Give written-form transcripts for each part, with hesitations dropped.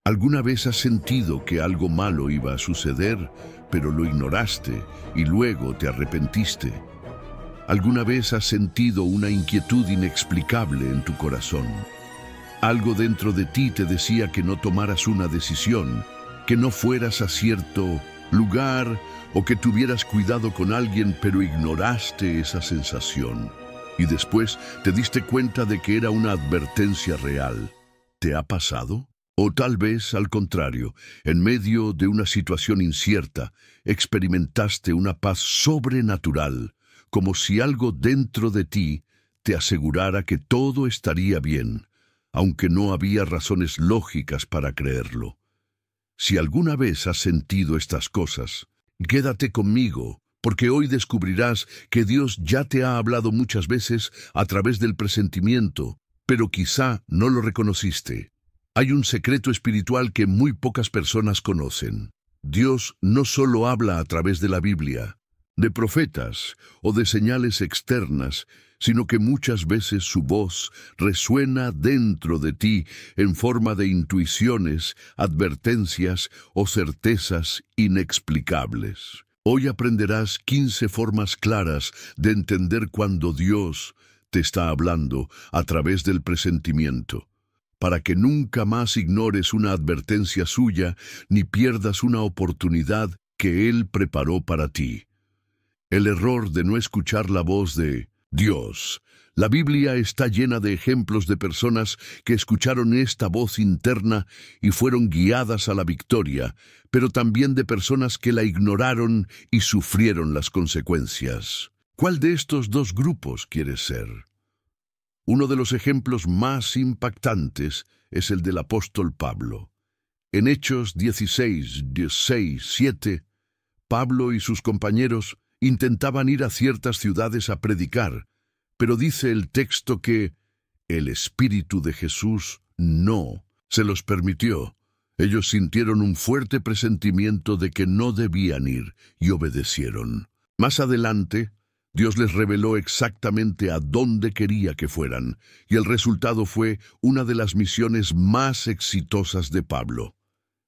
¿Alguna vez has sentido que algo malo iba a suceder, pero lo ignoraste y luego te arrepentiste? ¿Alguna vez has sentido una inquietud inexplicable en tu corazón? Algo dentro de ti te decía que no tomaras una decisión, que no fueras a cierto lugar o que tuvieras cuidado con alguien, pero ignoraste esa sensación. Y después te diste cuenta de que era una advertencia real. ¿Te ha pasado? O tal vez, al contrario, en medio de una situación incierta, experimentaste una paz sobrenatural, como si algo dentro de ti te asegurara que todo estaría bien, aunque no había razones lógicas para creerlo. Si alguna vez has sentido estas cosas, quédate conmigo, porque hoy descubrirás que Dios ya te ha hablado muchas veces a través del presentimiento, pero quizá no lo reconociste. Hay un secreto espiritual que muy pocas personas conocen. Dios no solo habla a través de la Biblia, de profetas o de señales externas, sino que muchas veces su voz resuena dentro de ti en forma de intuiciones, advertencias o certezas inexplicables. Hoy aprenderás 15 formas claras de entender cuando Dios te está hablando a través del presentimiento, para que nunca más ignores una advertencia suya ni pierdas una oportunidad que Él preparó para ti. El error de no escuchar la voz de Dios. La Biblia está llena de ejemplos de personas que escucharon esta voz interna y fueron guiadas a la victoria, pero también de personas que la ignoraron y sufrieron las consecuencias. ¿Cuál de estos dos grupos quieres ser? Uno de los ejemplos más impactantes es el del apóstol Pablo. En Hechos 16:7, Pablo y sus compañeros intentaban ir a ciertas ciudades a predicar, pero dice el texto que el Espíritu de Jesús no se los permitió. Ellos sintieron un fuerte presentimiento de que no debían ir y obedecieron. Más adelante, Dios les reveló exactamente a dónde quería que fueran, y el resultado fue una de las misiones más exitosas de Pablo.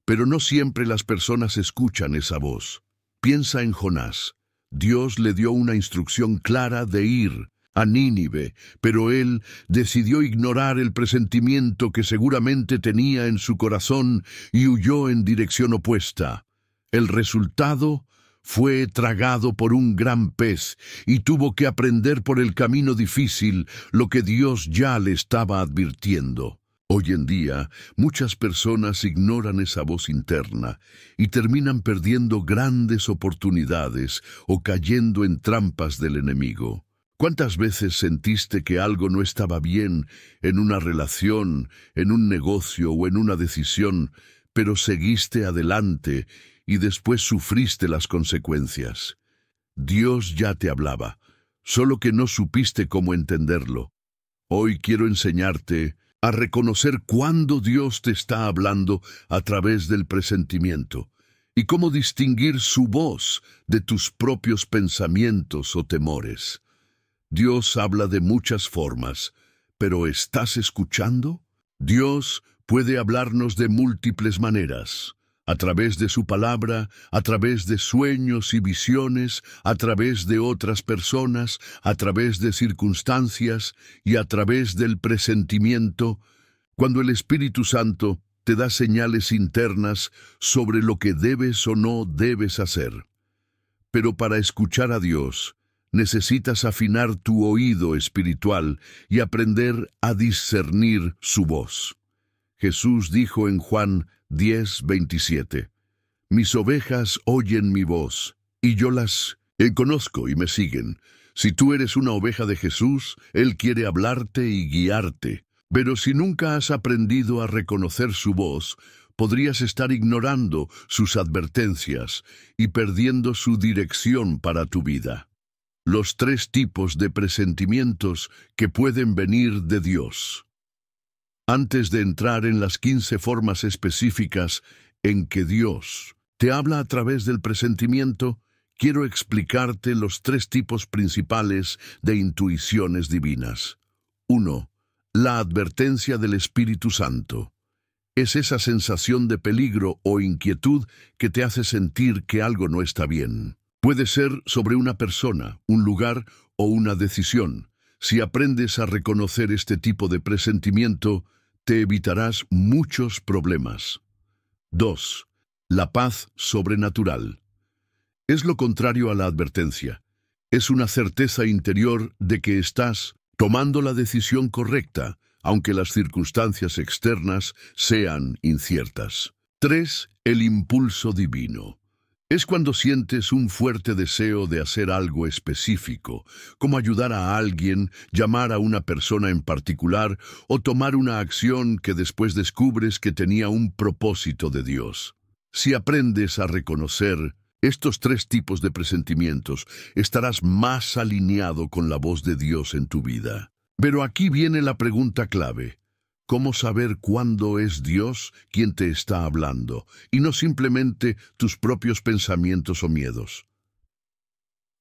Pero no siempre las personas escuchan esa voz. Piensa en Jonás. Dios le dio una instrucción clara de ir a Nínive, pero él decidió ignorar el presentimiento que seguramente tenía en su corazón y huyó en dirección opuesta. El resultado fue tragado por un gran pez y tuvo que aprender por el camino difícil lo que Dios ya le estaba advirtiendo. Hoy en día, muchas personas ignoran esa voz interna y terminan perdiendo grandes oportunidades o cayendo en trampas del enemigo. ¿Cuántas veces sentiste que algo no estaba bien en una relación, en un negocio o en una decisión, pero seguiste adelante y después sufriste las consecuencias? Dios ya te hablaba, solo que no supiste cómo entenderlo. Hoy quiero enseñarte a reconocer cuándo Dios te está hablando a través del presentimiento y cómo distinguir su voz de tus propios pensamientos o temores. Dios habla de muchas formas, pero ¿estás escuchando? Dios puede hablarnos de múltiples maneras. A través de su palabra, a través de sueños y visiones, a través de otras personas, a través de circunstancias y a través del presentimiento, cuando el Espíritu Santo te da señales internas sobre lo que debes o no debes hacer. Pero para escuchar a Dios, necesitas afinar tu oído espiritual y aprender a discernir su voz. Jesús dijo en Juan 10:27, «Mis ovejas oyen mi voz, y yo las conozco y me siguen». Si tú eres una oveja de Jesús, Él quiere hablarte y guiarte. Pero si nunca has aprendido a reconocer su voz, podrías estar ignorando sus advertencias y perdiendo su dirección para tu vida. Los 3 tipos de presentimientos que pueden venir de Dios. Antes de entrar en las 15 formas específicas en que Dios te habla a través del presentimiento, quiero explicarte los 3 tipos principales de intuiciones divinas. 1. La advertencia del Espíritu Santo. Es esa sensación de peligro o inquietud que te hace sentir que algo no está bien. Puede ser sobre una persona, un lugar o una decisión. Si aprendes a reconocer este tipo de presentimiento, te evitarás muchos problemas. 2. La paz sobrenatural. Es lo contrario a la advertencia. Es una certeza interior de que estás tomando la decisión correcta, aunque las circunstancias externas sean inciertas. 3. El impulso divino. Es cuando sientes un fuerte deseo de hacer algo específico, como ayudar a alguien, llamar a una persona en particular o tomar una acción que después descubres que tenía un propósito de Dios. Si aprendes a reconocer estos 3 tipos de presentimientos, estarás más alineado con la voz de Dios en tu vida. Pero aquí viene la pregunta clave. ¿Cómo saber cuándo es Dios quien te está hablando, y no simplemente tus propios pensamientos o miedos?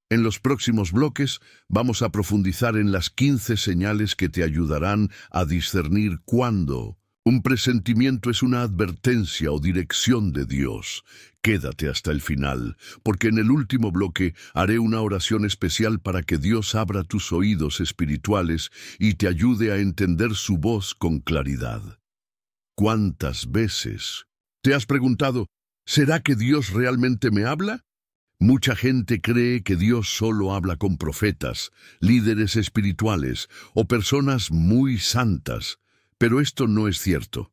En los próximos bloques vamos a profundizar en las 15 señales que te ayudarán a discernir cuándo un presentimiento es una advertencia o dirección de Dios. Quédate hasta el final, porque en el último bloque haré una oración especial para que Dios abra tus oídos espirituales y te ayude a entender su voz con claridad. ¿Cuántas veces te has preguntado, ¿será que Dios realmente me habla? Mucha gente cree que Dios solo habla con profetas, líderes espirituales o personas muy santas, pero esto no es cierto.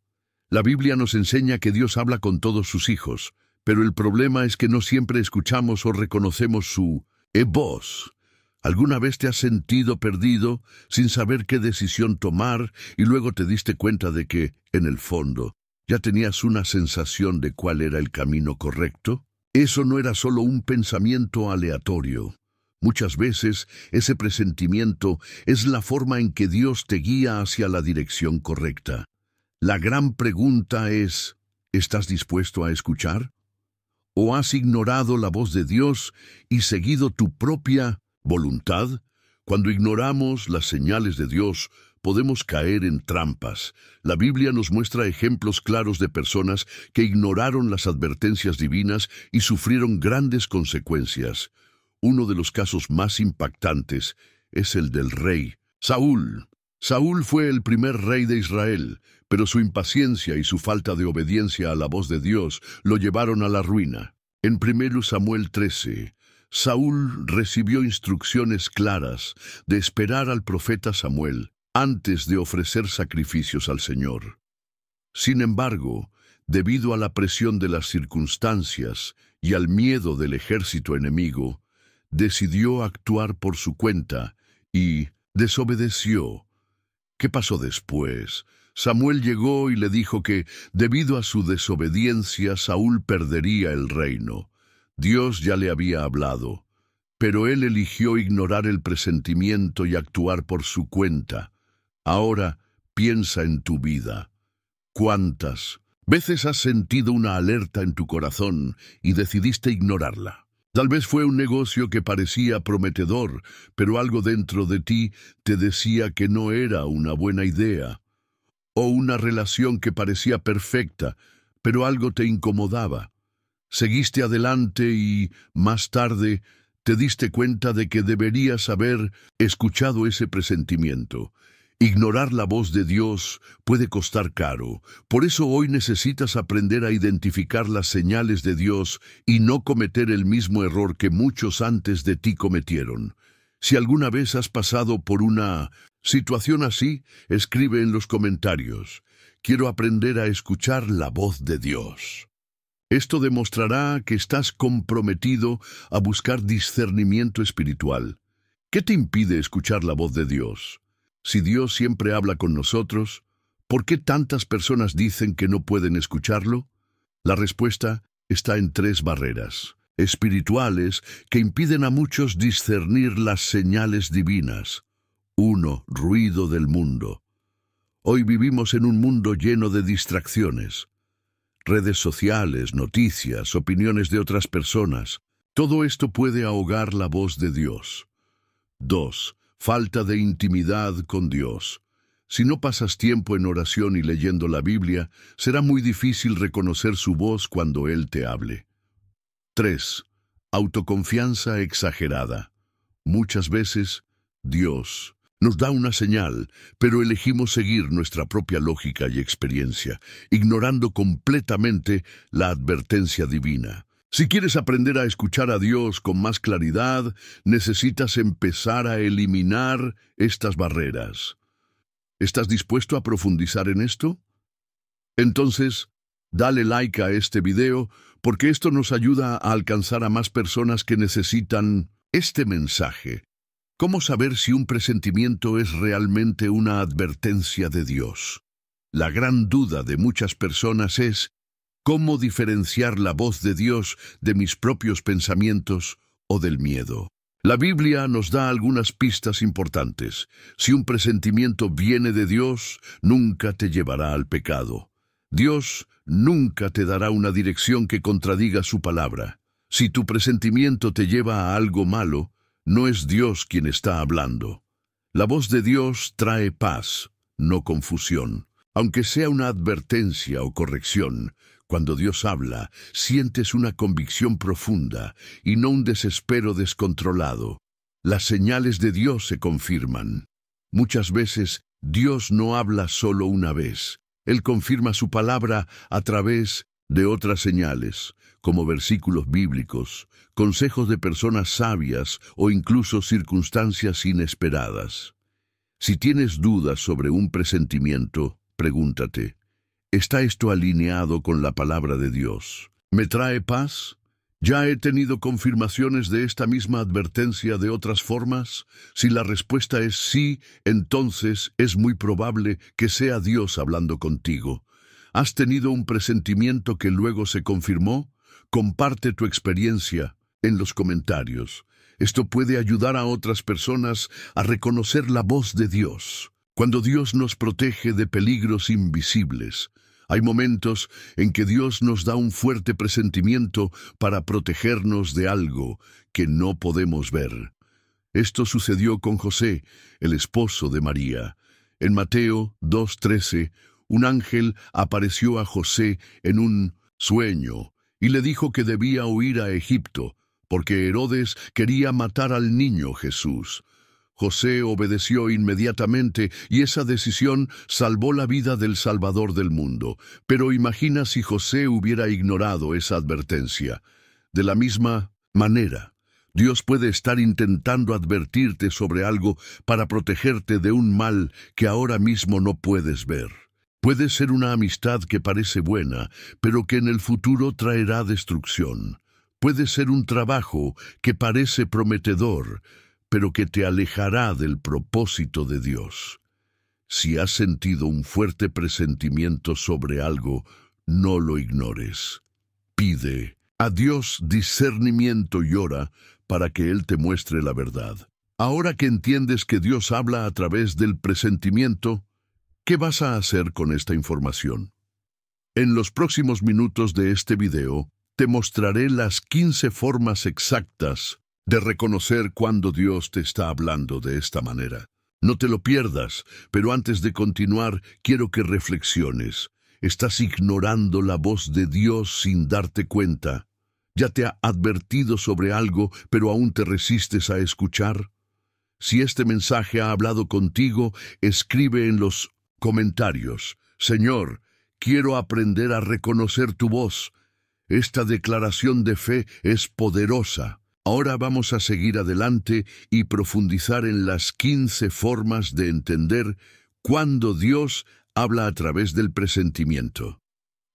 La Biblia nos enseña que Dios habla con todos sus hijos, pero el problema es que no siempre escuchamos o reconocemos su voz. ¿Alguna vez te has sentido perdido, sin saber qué decisión tomar, y luego te diste cuenta de que, en el fondo, ya tenías una sensación de cuál era el camino correcto? Eso no era solo un pensamiento aleatorio. Muchas veces ese presentimiento es la forma en que Dios te guía hacia la dirección correcta. La gran pregunta es, ¿estás dispuesto a escuchar? ¿O has ignorado la voz de Dios y seguido tu propia voluntad? Cuando ignoramos las señales de Dios, podemos caer en trampas. La Biblia nos muestra ejemplos claros de personas que ignoraron las advertencias divinas y sufrieron grandes consecuencias. Uno de los casos más impactantes es el del rey Saúl. Saúl fue el primer rey de Israel, pero su impaciencia y su falta de obediencia a la voz de Dios lo llevaron a la ruina. En 1 Samuel 13, Saúl recibió instrucciones claras de esperar al profeta Samuel antes de ofrecer sacrificios al Señor. Sin embargo, debido a la presión de las circunstancias y al miedo del ejército enemigo, decidió actuar por su cuenta y desobedeció. ¿Qué pasó después? Samuel llegó y le dijo que, debido a su desobediencia, Saúl perdería el reino. Dios ya le había hablado, pero él eligió ignorar el presentimiento y actuar por su cuenta. Ahora, piensa en tu vida. ¿Cuántas veces has sentido una alerta en tu corazón y decidiste ignorarla? Tal vez fue un negocio que parecía prometedor, pero algo dentro de ti te decía que no era una buena idea. O una relación que parecía perfecta, pero algo te incomodaba. Seguiste adelante y, más tarde, te diste cuenta de que deberías haber escuchado ese presentimiento. Ignorar la voz de Dios puede costar caro. Por eso hoy necesitas aprender a identificar las señales de Dios y no cometer el mismo error que muchos antes de ti cometieron. Si alguna vez has pasado por una situación así, escribe en los comentarios. Quiero aprender a escuchar la voz de Dios. Esto demostrará que estás comprometido a buscar discernimiento espiritual. ¿Qué te impide escuchar la voz de Dios? Si Dios siempre habla con nosotros, ¿por qué tantas personas dicen que no pueden escucharlo? La respuesta está en 3 barreras espirituales que impiden a muchos discernir las señales divinas. 1. Ruido del mundo. Hoy vivimos en un mundo lleno de distracciones. Redes sociales, noticias, opiniones de otras personas. Todo esto puede ahogar la voz de Dios. 2. Falta de intimidad con Dios. Si no pasas tiempo en oración y leyendo la Biblia, será muy difícil reconocer su voz cuando Él te hable. 3. Autoconfianza exagerada. Muchas veces, Dios nos da una señal, pero elegimos seguir nuestra propia lógica y experiencia, ignorando completamente la advertencia divina. Si quieres aprender a escuchar a Dios con más claridad, necesitas empezar a eliminar estas barreras. ¿Estás dispuesto a profundizar en esto? Entonces, dale like a este video, porque esto nos ayuda a alcanzar a más personas que necesitan este mensaje. ¿Cómo saber si un presentimiento es realmente una advertencia de Dios? La gran duda de muchas personas es ¿cómo diferenciar la voz de Dios de mis propios pensamientos o del miedo? La Biblia nos da algunas pistas importantes. Si un presentimiento viene de Dios, nunca te llevará al pecado. Dios nunca te dará una dirección que contradiga su palabra. Si tu presentimiento te lleva a algo malo, no es Dios quien está hablando. La voz de Dios trae paz, no confusión. Aunque sea una advertencia o corrección, cuando Dios habla, sientes una convicción profunda y no un desespero descontrolado. Las señales de Dios se confirman. Muchas veces, Dios no habla solo una vez. Él confirma su palabra a través de otras señales, como versículos bíblicos, consejos de personas sabias o incluso circunstancias inesperadas. Si tienes dudas sobre un presentimiento, pregúntate, ¿está esto alineado con la palabra de Dios? ¿Me trae paz? ¿Ya he tenido confirmaciones de esta misma advertencia de otras formas? Si la respuesta es sí, entonces es muy probable que sea Dios hablando contigo. ¿Has tenido un presentimiento que luego se confirmó? Comparte tu experiencia en los comentarios. Esto puede ayudar a otras personas a reconocer la voz de Dios. Cuando Dios nos protege de peligros invisibles, hay momentos en que Dios nos da un fuerte presentimiento para protegernos de algo que no podemos ver. Esto sucedió con José, el esposo de María. En Mateo 2:13, un ángel apareció a José en un sueño y le dijo que debía huir a Egipto, porque Herodes quería matar al niño Jesús. José obedeció inmediatamente y esa decisión salvó la vida del Salvador del mundo. Pero imagina si José hubiera ignorado esa advertencia. De la misma manera, Dios puede estar intentando advertirte sobre algo para protegerte de un mal que ahora mismo no puedes ver. Puede ser una amistad que parece buena, pero que en el futuro traerá destrucción. Puede ser un trabajo que parece prometedor, pero que te alejará del propósito de Dios. Si has sentido un fuerte presentimiento sobre algo, no lo ignores. Pide a Dios discernimiento y ora para que Él te muestre la verdad. Ahora que entiendes que Dios habla a través del presentimiento, ¿qué vas a hacer con esta información? En los próximos minutos de este video, te mostraré las 15 formas exactas de reconocer cuando Dios te está hablando de esta manera. No te lo pierdas, pero antes de continuar, quiero que reflexiones. ¿Estás ignorando la voz de Dios sin darte cuenta? ¿Ya te ha advertido sobre algo, pero aún te resistes a escuchar? Si este mensaje ha hablado contigo, escribe en los comentarios: Señor, quiero aprender a reconocer tu voz. Esta declaración de fe es poderosa. Ahora vamos a seguir adelante y profundizar en las 15 formas de entender cuándo Dios habla a través del presentimiento.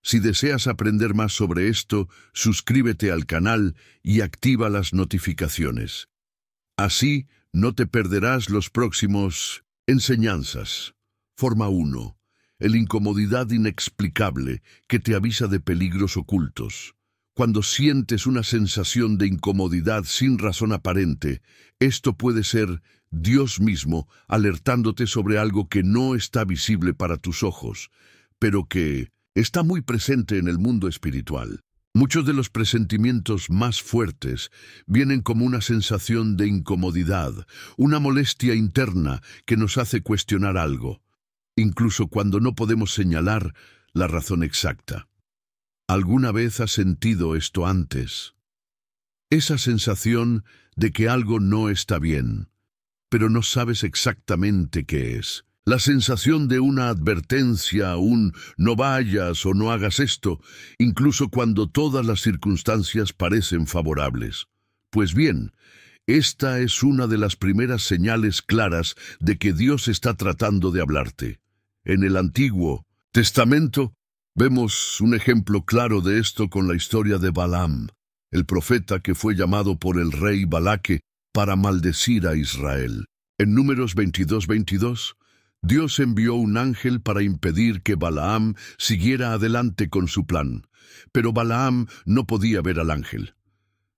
Si deseas aprender más sobre esto, suscríbete al canal y activa las notificaciones. Así no te perderás los próximos enseñanzas. Forma 1. El incomodidad inexplicable que te avisa de peligros ocultos. Cuando sientes una sensación de incomodidad sin razón aparente, esto puede ser Dios mismo alertándote sobre algo que no está visible para tus ojos, pero que está muy presente en el mundo espiritual. Muchos de los presentimientos más fuertes vienen como una sensación de incomodidad, una molestia interna que nos hace cuestionar algo. incluso cuando no podemos señalar la razón exacta. ¿Alguna vez has sentido esto antes? Esa sensación de que algo no está bien, pero no sabes exactamente qué es. La sensación de una advertencia, un no vayas o no hagas esto, incluso cuando todas las circunstancias parecen favorables. Pues bien, esta es una de las primeras señales claras de que Dios está tratando de hablarte. En el Antiguo Testamento vemos un ejemplo claro de esto con la historia de Balaam, el profeta que fue llamado por el rey Balaque para maldecir a Israel. En Números 22:22, Dios envió un ángel para impedir que Balaam siguiera adelante con su plan, pero Balaam no podía ver al ángel.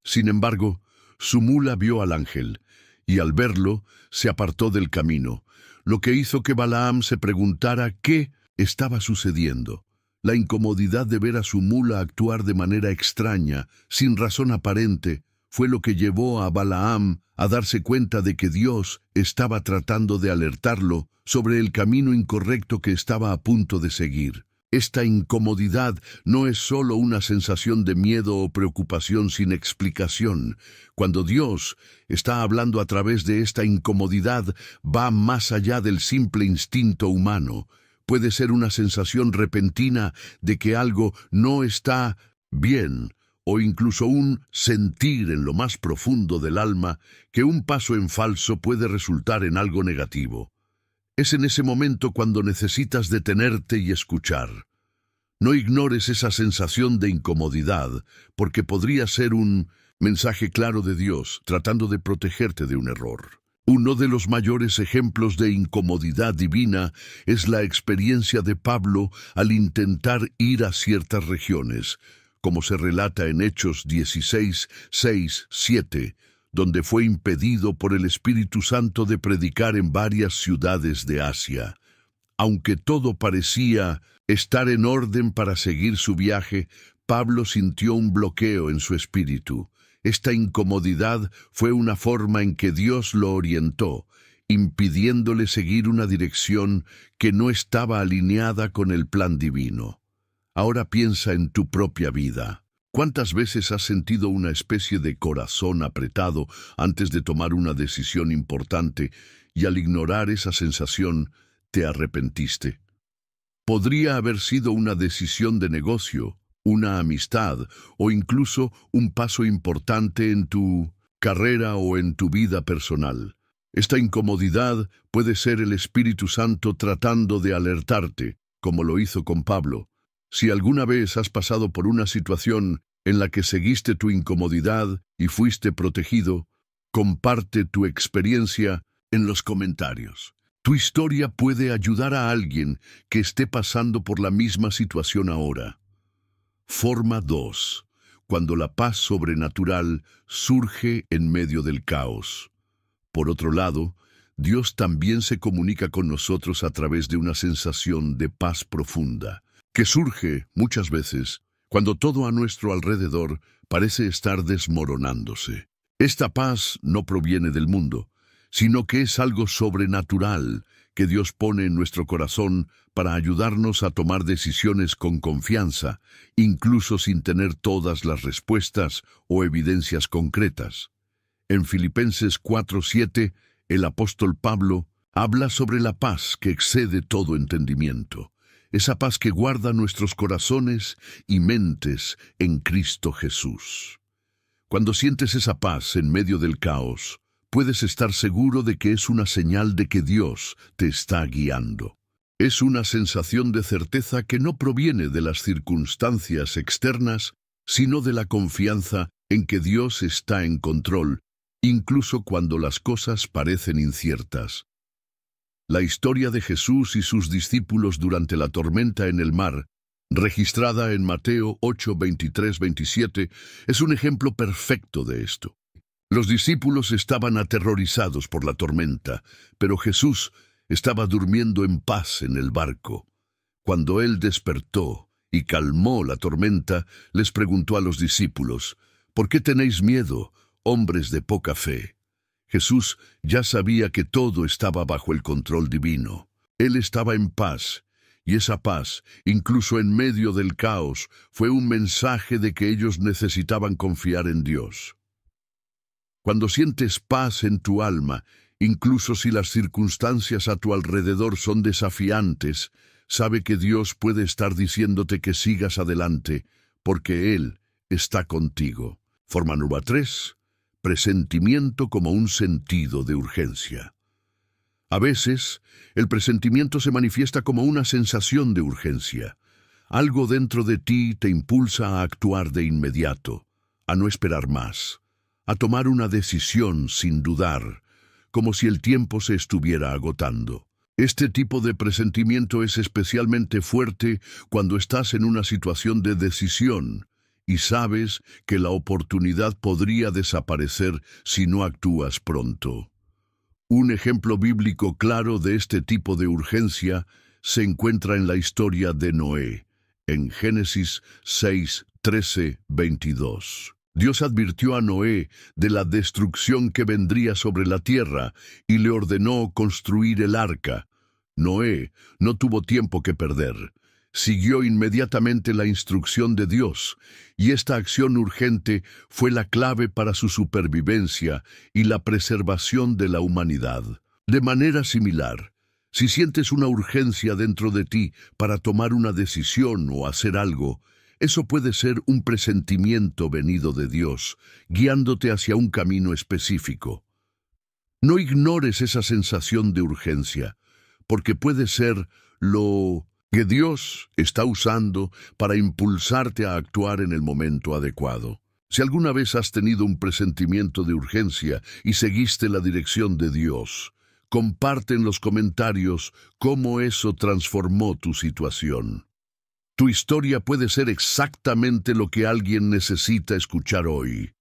Sin embargo, su mula vio al ángel, y al verlo, se apartó del camino, lo que hizo que Balaam se preguntara qué estaba sucediendo. La incomodidad de ver a su mula actuar de manera extraña, sin razón aparente, fue lo que llevó a Balaam a darse cuenta de que Dios estaba tratando de alertarlo sobre el camino incorrecto que estaba a punto de seguir. Esta incomodidad no es solo una sensación de miedo o preocupación sin explicación. Cuando Dios está hablando a través de esta incomodidad, va más allá del simple instinto humano. Puede ser una sensación repentina de que algo no está bien, o incluso un sentir en lo más profundo del alma que un paso en falso puede resultar en algo negativo. Es en ese momento cuando necesitas detenerte y escuchar. No ignores esa sensación de incomodidad, porque podría ser un mensaje claro de Dios tratando de protegerte de un error. Uno de los mayores ejemplos de incomodidad divina es la experiencia de Pablo al intentar ir a ciertas regiones, como se relata en Hechos 16, 6, 7, donde fue impedido por el Espíritu Santo de predicar en varias ciudades de Asia. Aunque todo parecía estar en orden para seguir su viaje, Pablo sintió un bloqueo en su espíritu. Esta incomodidad fue una forma en que Dios lo orientó, impidiéndole seguir una dirección que no estaba alineada con el plan divino. Ahora piensa en tu propia vida. ¿Cuántas veces has sentido una especie de corazón apretado antes de tomar una decisión importante y al ignorar esa sensación te arrepentiste? Podría haber sido una decisión de negocio, una amistad o incluso un paso importante en tu carrera o en tu vida personal. Esta incomodidad puede ser el Espíritu Santo tratando de alertarte, como lo hizo con Pablo. Si alguna vez has pasado por una situación en la que seguiste tu incomodidad y fuiste protegido, comparte tu experiencia en los comentarios. Tu historia puede ayudar a alguien que esté pasando por la misma situación ahora. Forma 2. Cuando la paz sobrenatural surge en medio del caos. Por otro lado, Dios también se comunica con nosotros a través de una sensación de paz profunda, que surge muchas veces cuando todo a nuestro alrededor parece estar desmoronándose. Esta paz no proviene del mundo, sino que es algo sobrenatural que Dios pone en nuestro corazón para ayudarnos a tomar decisiones con confianza, incluso sin tener todas las respuestas o evidencias concretas. En Filipenses 4:7, el apóstol Pablo habla sobre la paz que excede todo entendimiento, esa paz que guarda nuestros corazones y mentes en Cristo Jesús. Cuando sientes esa paz en medio del caos, puedes estar seguro de que es una señal de que Dios te está guiando. Es una sensación de certeza que no proviene de las circunstancias externas, sino de la confianza en que Dios está en control, incluso cuando las cosas parecen inciertas. La historia de Jesús y sus discípulos durante la tormenta en el mar, registrada en Mateo 8, 23, 27, es un ejemplo perfecto de esto. Los discípulos estaban aterrorizados por la tormenta, pero Jesús estaba durmiendo en paz en el barco. Cuando él despertó y calmó la tormenta, les preguntó a los discípulos: ¿Por qué tenéis miedo, hombres de poca fe? Jesús ya sabía que todo estaba bajo el control divino. Él estaba en paz, y esa paz, incluso en medio del caos, fue un mensaje de que ellos necesitaban confiar en Dios. Cuando sientes paz en tu alma, incluso si las circunstancias a tu alrededor son desafiantes, sabe que Dios puede estar diciéndote que sigas adelante, porque Él está contigo. Forma número 3. Presentimiento como un sentido de urgencia. A veces, el presentimiento se manifiesta como una sensación de urgencia. Algo dentro de ti te impulsa a actuar de inmediato, a no esperar más, a tomar una decisión sin dudar, como si el tiempo se estuviera agotando. Este tipo de presentimiento es especialmente fuerte cuando estás en una situación de decisión y sabes que la oportunidad podría desaparecer si no actúas pronto. Un ejemplo bíblico claro de este tipo de urgencia se encuentra en la historia de Noé, en Génesis 6, 13, 22. Dios advirtió a Noé de la destrucción que vendría sobre la tierra y le ordenó construir el arca. Noé no tuvo tiempo que perder. Siguió inmediatamente la instrucción de Dios, y esta acción urgente fue la clave para su supervivencia y la preservación de la humanidad. De manera similar, si sientes una urgencia dentro de ti para tomar una decisión o hacer algo, eso puede ser un presentimiento venido de Dios, guiándote hacia un camino específico. No ignores esa sensación de urgencia, porque puede ser lo que Dios está usando para impulsarte a actuar en el momento adecuado. Si alguna vez has tenido un presentimiento de urgencia y seguiste la dirección de Dios, comparte en los comentarios cómo eso transformó tu situación. Tu historia puede ser exactamente lo que alguien necesita escuchar hoy.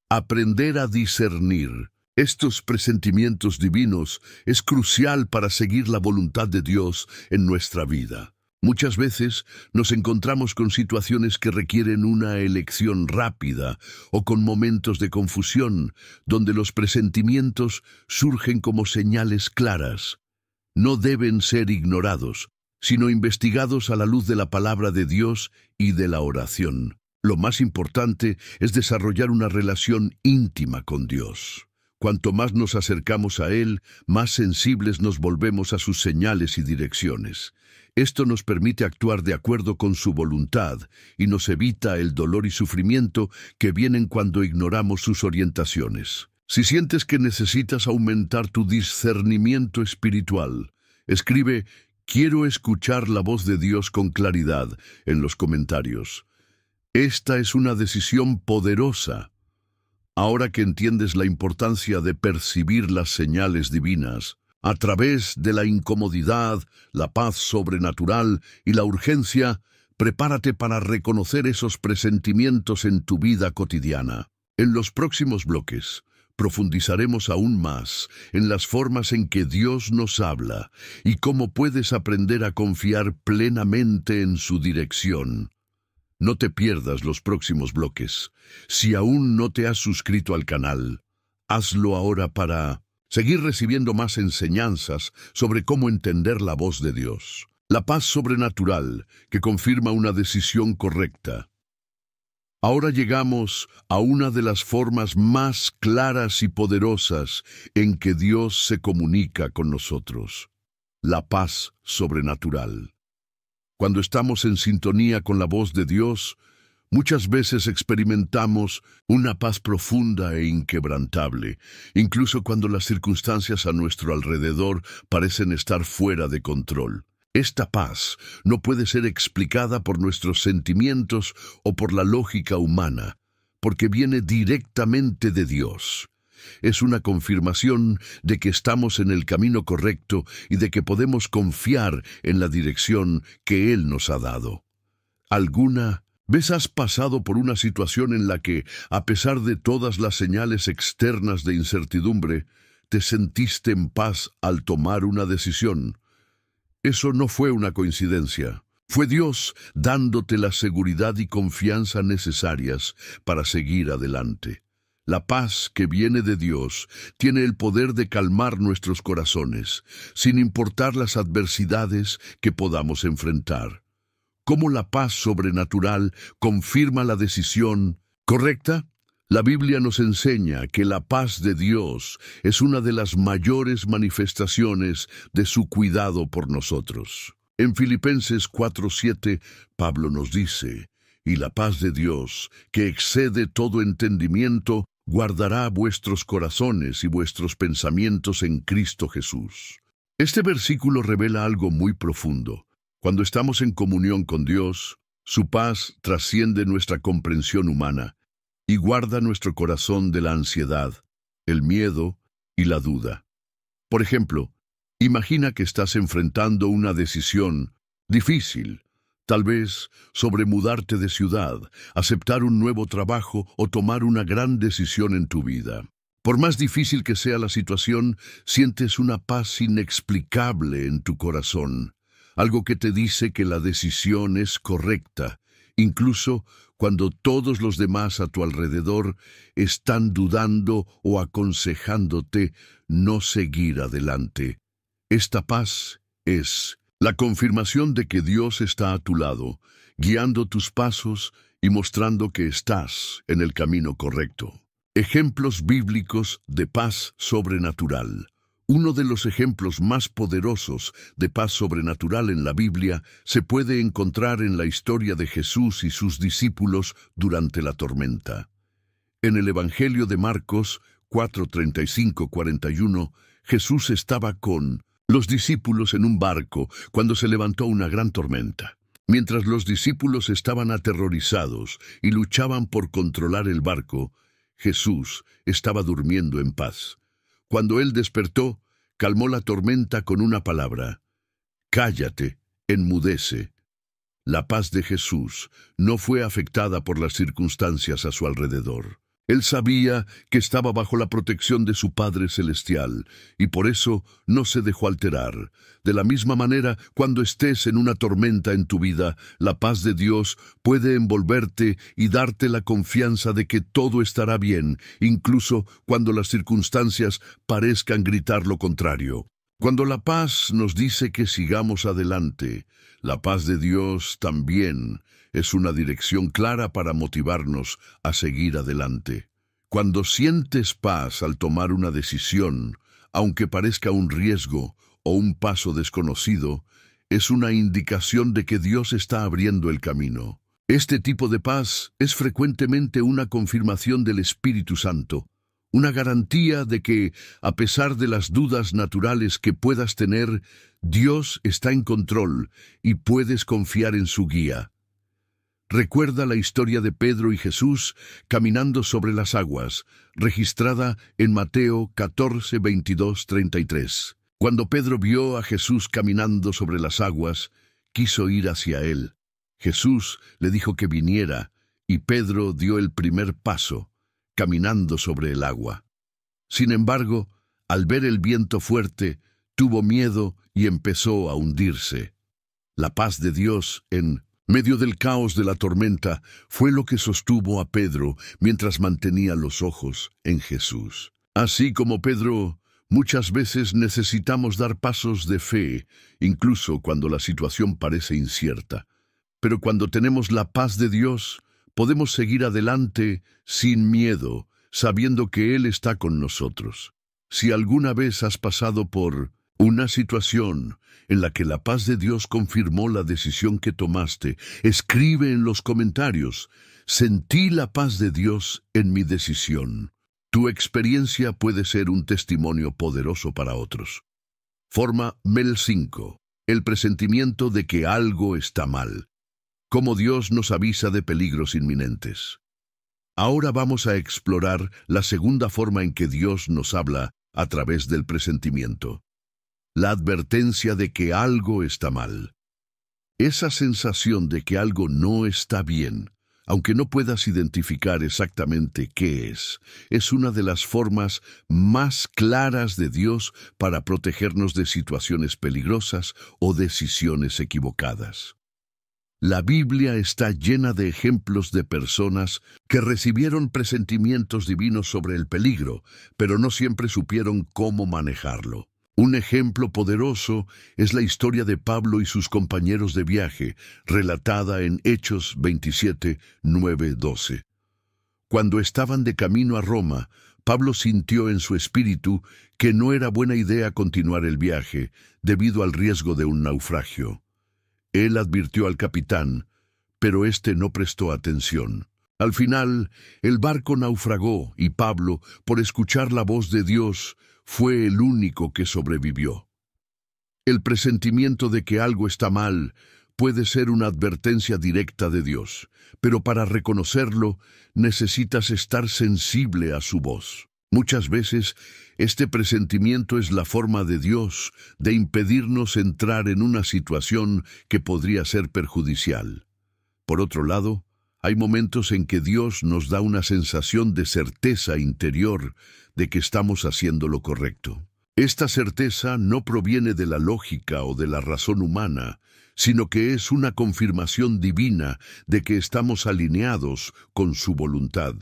Aprender a discernir estos presentimientos divinos es crucial para seguir la voluntad de Dios en nuestra vida. Muchas veces nos encontramos con situaciones que requieren una elección rápida o con momentos de confusión, donde los presentimientos surgen como señales claras. No deben ser ignorados, sino investigados a la luz de la palabra de Dios y de la oración. Lo más importante es desarrollar una relación íntima con Dios. Cuanto más nos acercamos a Él, más sensibles nos volvemos a sus señales y direcciones. Esto nos permite actuar de acuerdo con su voluntad y nos evita el dolor y sufrimiento que vienen cuando ignoramos sus orientaciones. Si sientes que necesitas aumentar tu discernimiento espiritual, escribe "Quiero escuchar la voz de Dios con claridad" en los comentarios. Esta es una decisión poderosa. Ahora que entiendes la importancia de percibir las señales divinas, a través de la incomodidad, la paz sobrenatural y la urgencia, prepárate para reconocer esos presentimientos en tu vida cotidiana. En los próximos bloques, profundizaremos aún más en las formas en que Dios nos habla y cómo puedes aprender a confiar plenamente en su dirección. No te pierdas los próximos bloques. Si aún no te has suscrito al canal, hazlo ahora para seguir recibiendo más enseñanzas sobre cómo entender la voz de Dios. La paz sobrenatural que confirma una decisión correcta. Ahora llegamos a una de las formas más claras y poderosas en que Dios se comunica con nosotros: la paz sobrenatural. Cuando estamos en sintonía con la voz de Dios, muchas veces experimentamos una paz profunda e inquebrantable, incluso cuando las circunstancias a nuestro alrededor parecen estar fuera de control. Esta paz no puede ser explicada por nuestros sentimientos o por la lógica humana, porque viene directamente de Dios. Es una confirmación de que estamos en el camino correcto y de que podemos confiar en la dirección que Él nos ha dado. ¿Alguna vez has pasado por una situación en la que, a pesar de todas las señales externas de incertidumbre, te sentiste en paz al tomar una decisión? Eso no fue una coincidencia. Fue Dios dándote la seguridad y confianza necesarias para seguir adelante. La paz que viene de Dios tiene el poder de calmar nuestros corazones, sin importar las adversidades que podamos enfrentar. ¿Cómo la paz sobrenatural confirma la decisión correcta? La Biblia nos enseña que la paz de Dios es una de las mayores manifestaciones de su cuidado por nosotros. En Filipenses 4:7, Pablo nos dice: «Y la paz de Dios, que excede todo entendimiento, guardará vuestros corazones y vuestros pensamientos en Cristo Jesús». Este versículo revela algo muy profundo. Cuando estamos en comunión con Dios, su paz trasciende nuestra comprensión humana y guarda nuestro corazón de la ansiedad, el miedo y la duda. Por ejemplo, imagina que estás enfrentando una decisión difícil, tal vez sobre mudarte de ciudad, aceptar un nuevo trabajo o tomar una gran decisión en tu vida. Por más difícil que sea la situación, sientes una paz inexplicable en tu corazón, algo que te dice que la decisión es correcta, incluso cuando todos los demás a tu alrededor están dudando o aconsejándote no seguir adelante. Esta paz es la confirmación de que Dios está a tu lado, guiando tus pasos y mostrando que estás en el camino correcto. Ejemplos bíblicos de paz sobrenatural. Uno de los ejemplos más poderosos de paz sobrenatural en la Biblia se puede encontrar en la historia de Jesús y sus discípulos durante la tormenta. En el Evangelio de Marcos 4:35-41, Jesús estaba con los discípulos en un barco cuando se levantó una gran tormenta. Mientras los discípulos estaban aterrorizados y luchaban por controlar el barco, Jesús estaba durmiendo en paz. Cuando él despertó, calmó la tormenta con una palabra: «Cállate, enmudece». La paz de Jesús no fue afectada por las circunstancias a su alrededor. Él sabía que estaba bajo la protección de su Padre Celestial y por eso no se dejó alterar. De la misma manera, cuando estés en una tormenta en tu vida, la paz de Dios puede envolverte y darte la confianza de que todo estará bien, incluso cuando las circunstancias parezcan gritar lo contrario. Cuando la paz nos dice que sigamos adelante, la paz de Dios también es una dirección clara para motivarnos a seguir adelante. Cuando sientes paz al tomar una decisión, aunque parezca un riesgo o un paso desconocido, es una indicación de que Dios está abriendo el camino. Este tipo de paz es frecuentemente una confirmación del Espíritu Santo, una garantía de que, a pesar de las dudas naturales que puedas tener, Dios está en control y puedes confiar en su guía. Recuerda la historia de Pedro y Jesús caminando sobre las aguas, registrada en Mateo 14:22-33. Cuando Pedro vio a Jesús caminando sobre las aguas, quiso ir hacia él. Jesús le dijo que viniera, y Pedro dio el primer paso, caminando sobre el agua. Sin embargo, al ver el viento fuerte, tuvo miedo y empezó a hundirse. La paz de Dios en medio del caos de la tormenta fue lo que sostuvo a Pedro mientras mantenía los ojos en Jesús. Así como Pedro, muchas veces necesitamos dar pasos de fe, incluso cuando la situación parece incierta. Pero cuando tenemos la paz de Dios, podemos seguir adelante sin miedo, sabiendo que Él está con nosotros. Si alguna vez has pasado por una situación en la que la paz de Dios confirmó la decisión que tomaste, escribe en los comentarios: «Sentí la paz de Dios en mi decisión». Tu experiencia puede ser un testimonio poderoso para otros. Forma MEL 5. El presentimiento de que algo está mal. Cómo Dios nos avisa de peligros inminentes. Ahora vamos a explorar la segunda forma en que Dios nos habla a través del presentimiento. La advertencia de que algo está mal. Esa sensación de que algo no está bien, aunque no puedas identificar exactamente qué es una de las formas más claras de Dios para protegernos de situaciones peligrosas o decisiones equivocadas. La Biblia está llena de ejemplos de personas que recibieron presentimientos divinos sobre el peligro, pero no siempre supieron cómo manejarlo. Un ejemplo poderoso es la historia de Pablo y sus compañeros de viaje, relatada en Hechos 27, 9, 12. Cuando estaban de camino a Roma, Pablo sintió en su espíritu que no era buena idea continuar el viaje debido al riesgo de un naufragio. Él advirtió al capitán, pero éste no prestó atención. Al final, el barco naufragó y Pablo, por escuchar la voz de Dios, fue el único que sobrevivió. El presentimiento de que algo está mal puede ser una advertencia directa de Dios, pero para reconocerlo necesitas estar sensible a su voz. Muchas veces, este presentimiento es la forma de Dios de impedirnos entrar en una situación que podría ser perjudicial. Por otro lado, hay momentos en que Dios nos da una sensación de certeza interior de que estamos haciendo lo correcto. Esta certeza no proviene de la lógica o de la razón humana, sino que es una confirmación divina de que estamos alineados con su voluntad.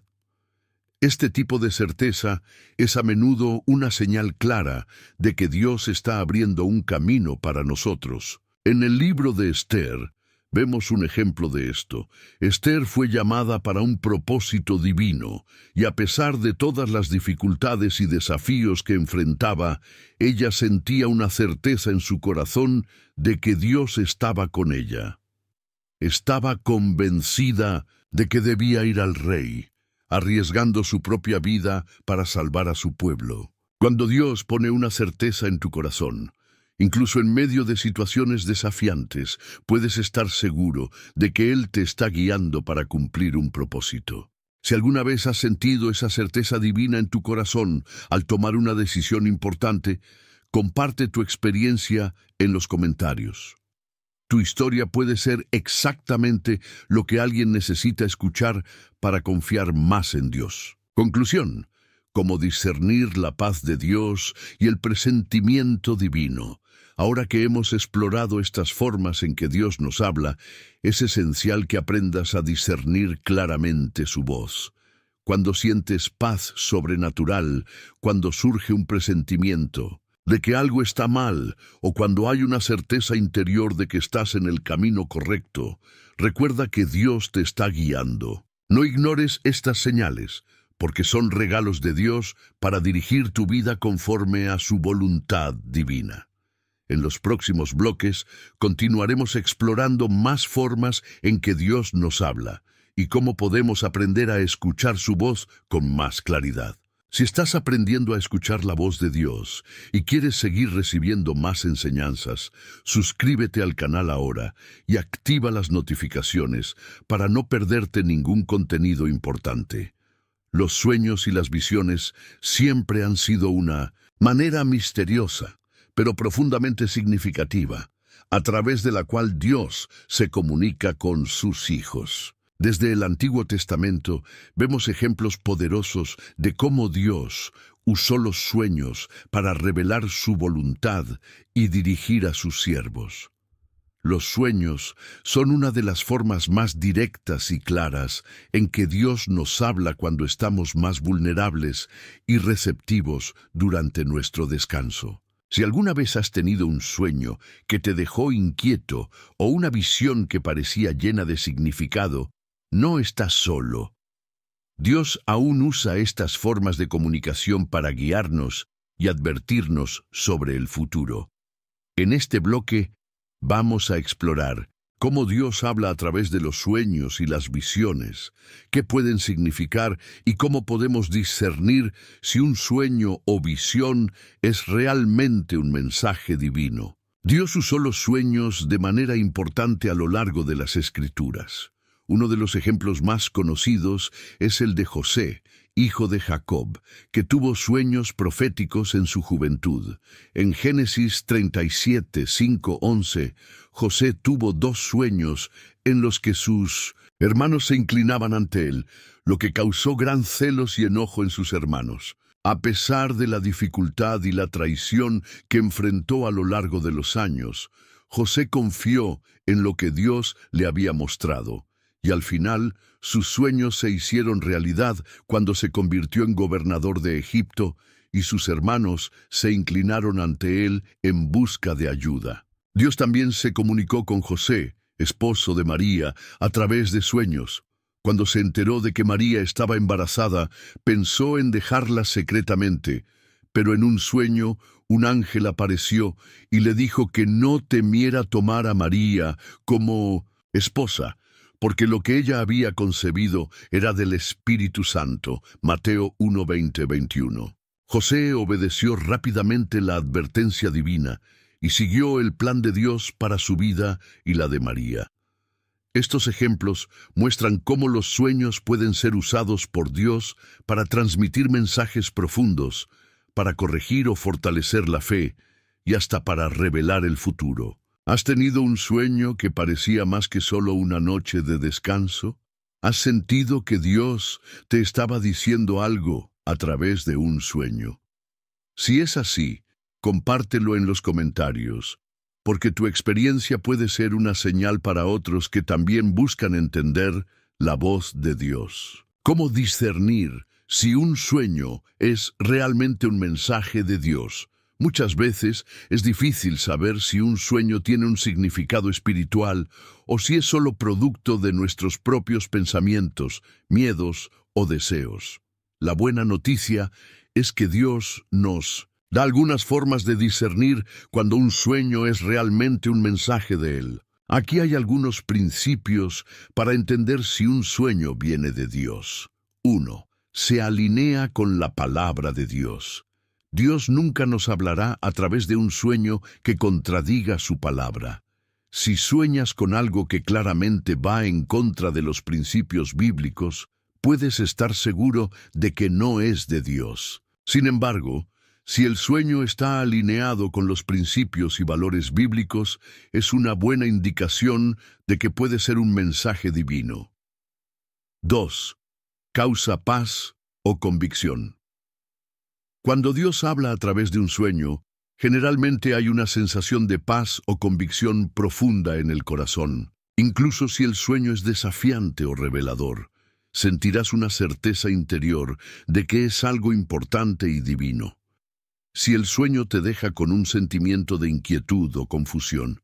Este tipo de certeza es a menudo una señal clara de que Dios está abriendo un camino para nosotros. En el libro de Esther, vemos un ejemplo de esto. Esther fue llamada para un propósito divino, y a pesar de todas las dificultades y desafíos que enfrentaba, ella sentía una certeza en su corazón de que Dios estaba con ella. Estaba convencida de que debía ir al rey, arriesgando su propia vida para salvar a su pueblo. Cuando Dios pone una certeza en tu corazón, incluso en medio de situaciones desafiantes, puedes estar seguro de que Él te está guiando para cumplir un propósito. Si alguna vez has sentido esa certeza divina en tu corazón al tomar una decisión importante, comparte tu experiencia en los comentarios. Tu historia puede ser exactamente lo que alguien necesita escuchar para confiar más en Dios. Conclusión: cómo discernir la paz de Dios y el presentimiento divino. Ahora que hemos explorado estas formas en que Dios nos habla, es esencial que aprendas a discernir claramente su voz. Cuando sientes paz sobrenatural, cuando surge un presentimiento de que algo está mal, o cuando hay una certeza interior de que estás en el camino correcto, recuerda que Dios te está guiando. No ignores estas señales, porque son regalos de Dios para dirigir tu vida conforme a su voluntad divina. En los próximos bloques continuaremos explorando más formas en que Dios nos habla y cómo podemos aprender a escuchar su voz con más claridad. Si estás aprendiendo a escuchar la voz de Dios y quieres seguir recibiendo más enseñanzas, suscríbete al canal ahora y activa las notificaciones para no perderte ningún contenido importante. Los sueños y las visiones siempre han sido una manera misteriosa, pero profundamente significativa, a través de la cual Dios se comunica con sus hijos. Desde el Antiguo Testamento vemos ejemplos poderosos de cómo Dios usó los sueños para revelar su voluntad y dirigir a sus siervos. Los sueños son una de las formas más directas y claras en que Dios nos habla cuando estamos más vulnerables y receptivos durante nuestro descanso. Si alguna vez has tenido un sueño que te dejó inquieto o una visión que parecía llena de significado, no estás solo. Dios aún usa estas formas de comunicación para guiarnos y advertirnos sobre el futuro. En este bloque vamos a explorar cómo Dios habla a través de los sueños y las visiones, qué pueden significar y cómo podemos discernir si un sueño o visión es realmente un mensaje divino. Dios usó los sueños de manera importante a lo largo de las Escrituras. Uno de los ejemplos más conocidos es el de José, hijo de Jacob, que tuvo sueños proféticos en su juventud. En Génesis 37, 5, 11, José tuvo 2 sueños en los que sus hermanos se inclinaban ante él, lo que causó gran celos y enojo en sus hermanos. A pesar de la dificultad y la traición que enfrentó a lo largo de los años, José confió en lo que Dios le había mostrado, y al final sus sueños se hicieron realidad cuando se convirtió en gobernador de Egipto, y sus hermanos se inclinaron ante él en busca de ayuda. Dios también se comunicó con José, esposo de María, a través de sueños. Cuando se enteró de que María estaba embarazada, pensó en dejarla secretamente, pero en un sueño un ángel apareció y le dijo que no temiera tomar a María como esposa, porque lo que ella había concebido era del Espíritu Santo. Mateo 1:20-21. José obedeció rápidamente la advertencia divina y siguió el plan de Dios para su vida y la de María. Estos ejemplos muestran cómo los sueños pueden ser usados por Dios para transmitir mensajes profundos, para corregir o fortalecer la fe y hasta para revelar el futuro. ¿Has tenido un sueño que parecía más que solo una noche de descanso? ¿Has sentido que Dios te estaba diciendo algo a través de un sueño? Si es así, compártelo en los comentarios, porque tu experiencia puede ser una señal para otros que también buscan entender la voz de Dios. ¿Cómo discernir si un sueño es realmente un mensaje de Dios? Muchas veces es difícil saber si un sueño tiene un significado espiritual o si es solo producto de nuestros propios pensamientos, miedos o deseos. La buena noticia es que Dios nos da algunas formas de discernir cuando un sueño es realmente un mensaje de Él. Aquí hay algunos principios para entender si un sueño viene de Dios. 1. Se alinea con la palabra de Dios. Dios nunca nos hablará a través de un sueño que contradiga su palabra. Si sueñas con algo que claramente va en contra de los principios bíblicos, puedes estar seguro de que no es de Dios. Sin embargo, si el sueño está alineado con los principios y valores bíblicos, es una buena indicación de que puede ser un mensaje divino. 2. Causa paz o convicción. Cuando Dios habla a través de un sueño, generalmente hay una sensación de paz o convicción profunda en el corazón. Incluso si el sueño es desafiante o revelador, sentirás una certeza interior de que es algo importante y divino. Si el sueño te deja con un sentimiento de inquietud o confusión,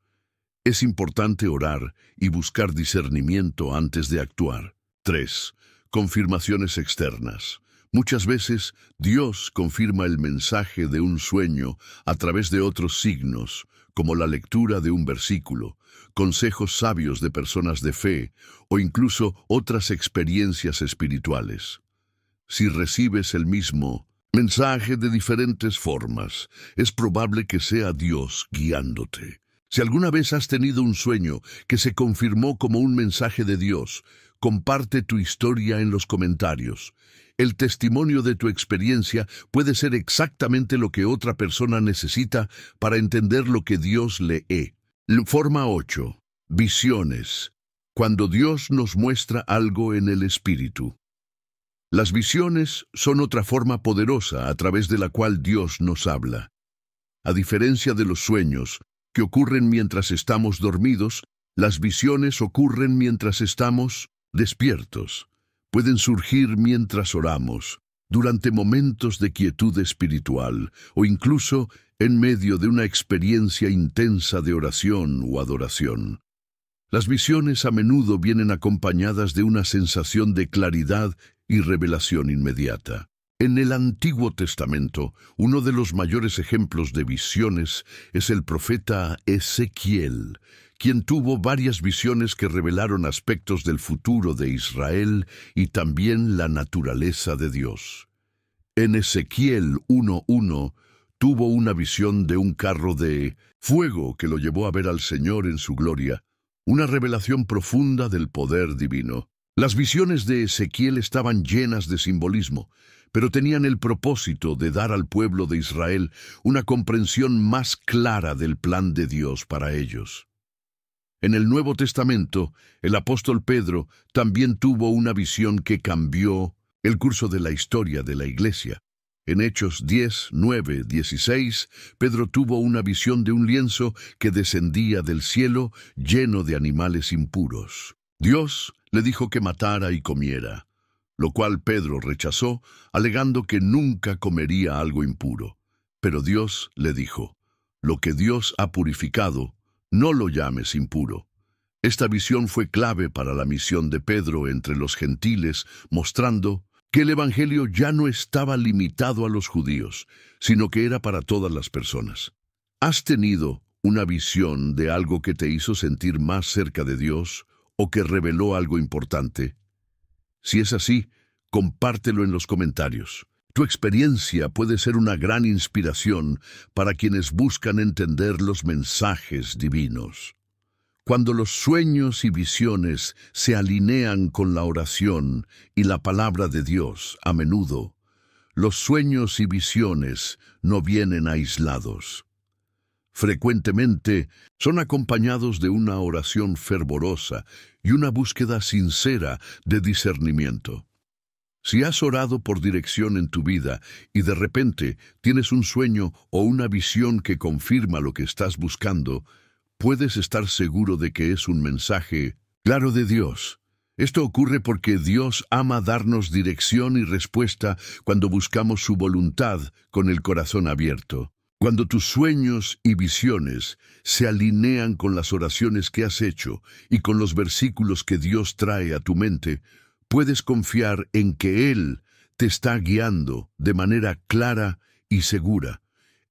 es importante orar y buscar discernimiento antes de actuar. 3. Confirmaciones externas. Muchas veces Dios confirma el mensaje de un sueño a través de otros signos, como la lectura de un versículo, consejos sabios de personas de fe o incluso otras experiencias espirituales. Si recibes el mismo mensaje de diferentes formas, es probable que sea Dios guiándote. Si alguna vez has tenido un sueño que se confirmó como un mensaje de Dios, comparte tu historia en los comentarios. El testimonio de tu experiencia puede ser exactamente lo que otra persona necesita para entender lo que Dios lee. Forma 8. Visiones. Cuando Dios nos muestra algo en el Espíritu. Las visiones son otra forma poderosa a través de la cual Dios nos habla. A diferencia de los sueños, que ocurren mientras estamos dormidos, las visiones ocurren mientras estamos despiertos. Pueden surgir mientras oramos, durante momentos de quietud espiritual o incluso en medio de una experiencia intensa de oración o adoración. Las visiones a menudo vienen acompañadas de una sensación de claridad y revelación inmediata. En el Antiguo Testamento, uno de los mayores ejemplos de visiones es el profeta Ezequiel, quien tuvo varias visiones que revelaron aspectos del futuro de Israel y también la naturaleza de Dios. En Ezequiel 1:1 tuvo una visión de un carro de fuego que lo llevó a ver al Señor en su gloria, una revelación profunda del poder divino. Las visiones de Ezequiel estaban llenas de simbolismo, pero tenían el propósito de dar al pueblo de Israel una comprensión más clara del plan de Dios para ellos. En el Nuevo Testamento, el apóstol Pedro también tuvo una visión que cambió el curso de la historia de la Iglesia. En Hechos 10, 9, 16, Pedro tuvo una visión de un lienzo que descendía del cielo lleno de animales impuros. Dios le dijo que matara y comiera, lo cual Pedro rechazó, alegando que nunca comería algo impuro. Pero Dios le dijo: lo que Dios ha purificado, no lo llames impuro. Esta visión fue clave para la misión de Pedro entre los gentiles, mostrando que el Evangelio ya no estaba limitado a los judíos, sino que era para todas las personas. ¿Has tenido una visión de algo que te hizo sentir más cerca de Dios o que reveló algo importante? Si es así, compártelo en los comentarios. Tu experiencia puede ser una gran inspiración para quienes buscan entender los mensajes divinos. Cuando los sueños y visiones se alinean con la oración y la palabra de Dios, a menudo, los sueños y visiones no vienen aislados. Frecuentemente son acompañados de una oración fervorosa y una búsqueda sincera de discernimiento. Si has orado por dirección en tu vida y de repente tienes un sueño o una visión que confirma lo que estás buscando, puedes estar seguro de que es un mensaje claro de Dios. Esto ocurre porque Dios ama darnos dirección y respuesta cuando buscamos su voluntad con el corazón abierto. Cuando tus sueños y visiones se alinean con las oraciones que has hecho y con los versículos que Dios trae a tu mente, puedes confiar en que Él te está guiando de manera clara y segura.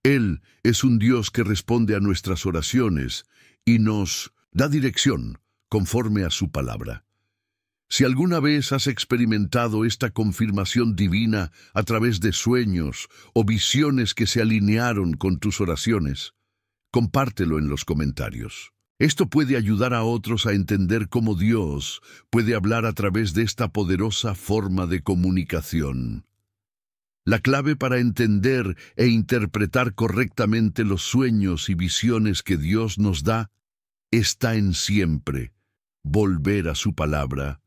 Él es un Dios que responde a nuestras oraciones y nos da dirección conforme a su palabra. Si alguna vez has experimentado esta confirmación divina a través de sueños o visiones que se alinearon con tus oraciones, compártelo en los comentarios. Esto puede ayudar a otros a entender cómo Dios puede hablar a través de esta poderosa forma de comunicación. La clave para entender e interpretar correctamente los sueños y visiones que Dios nos da está en siempre volver a su palabra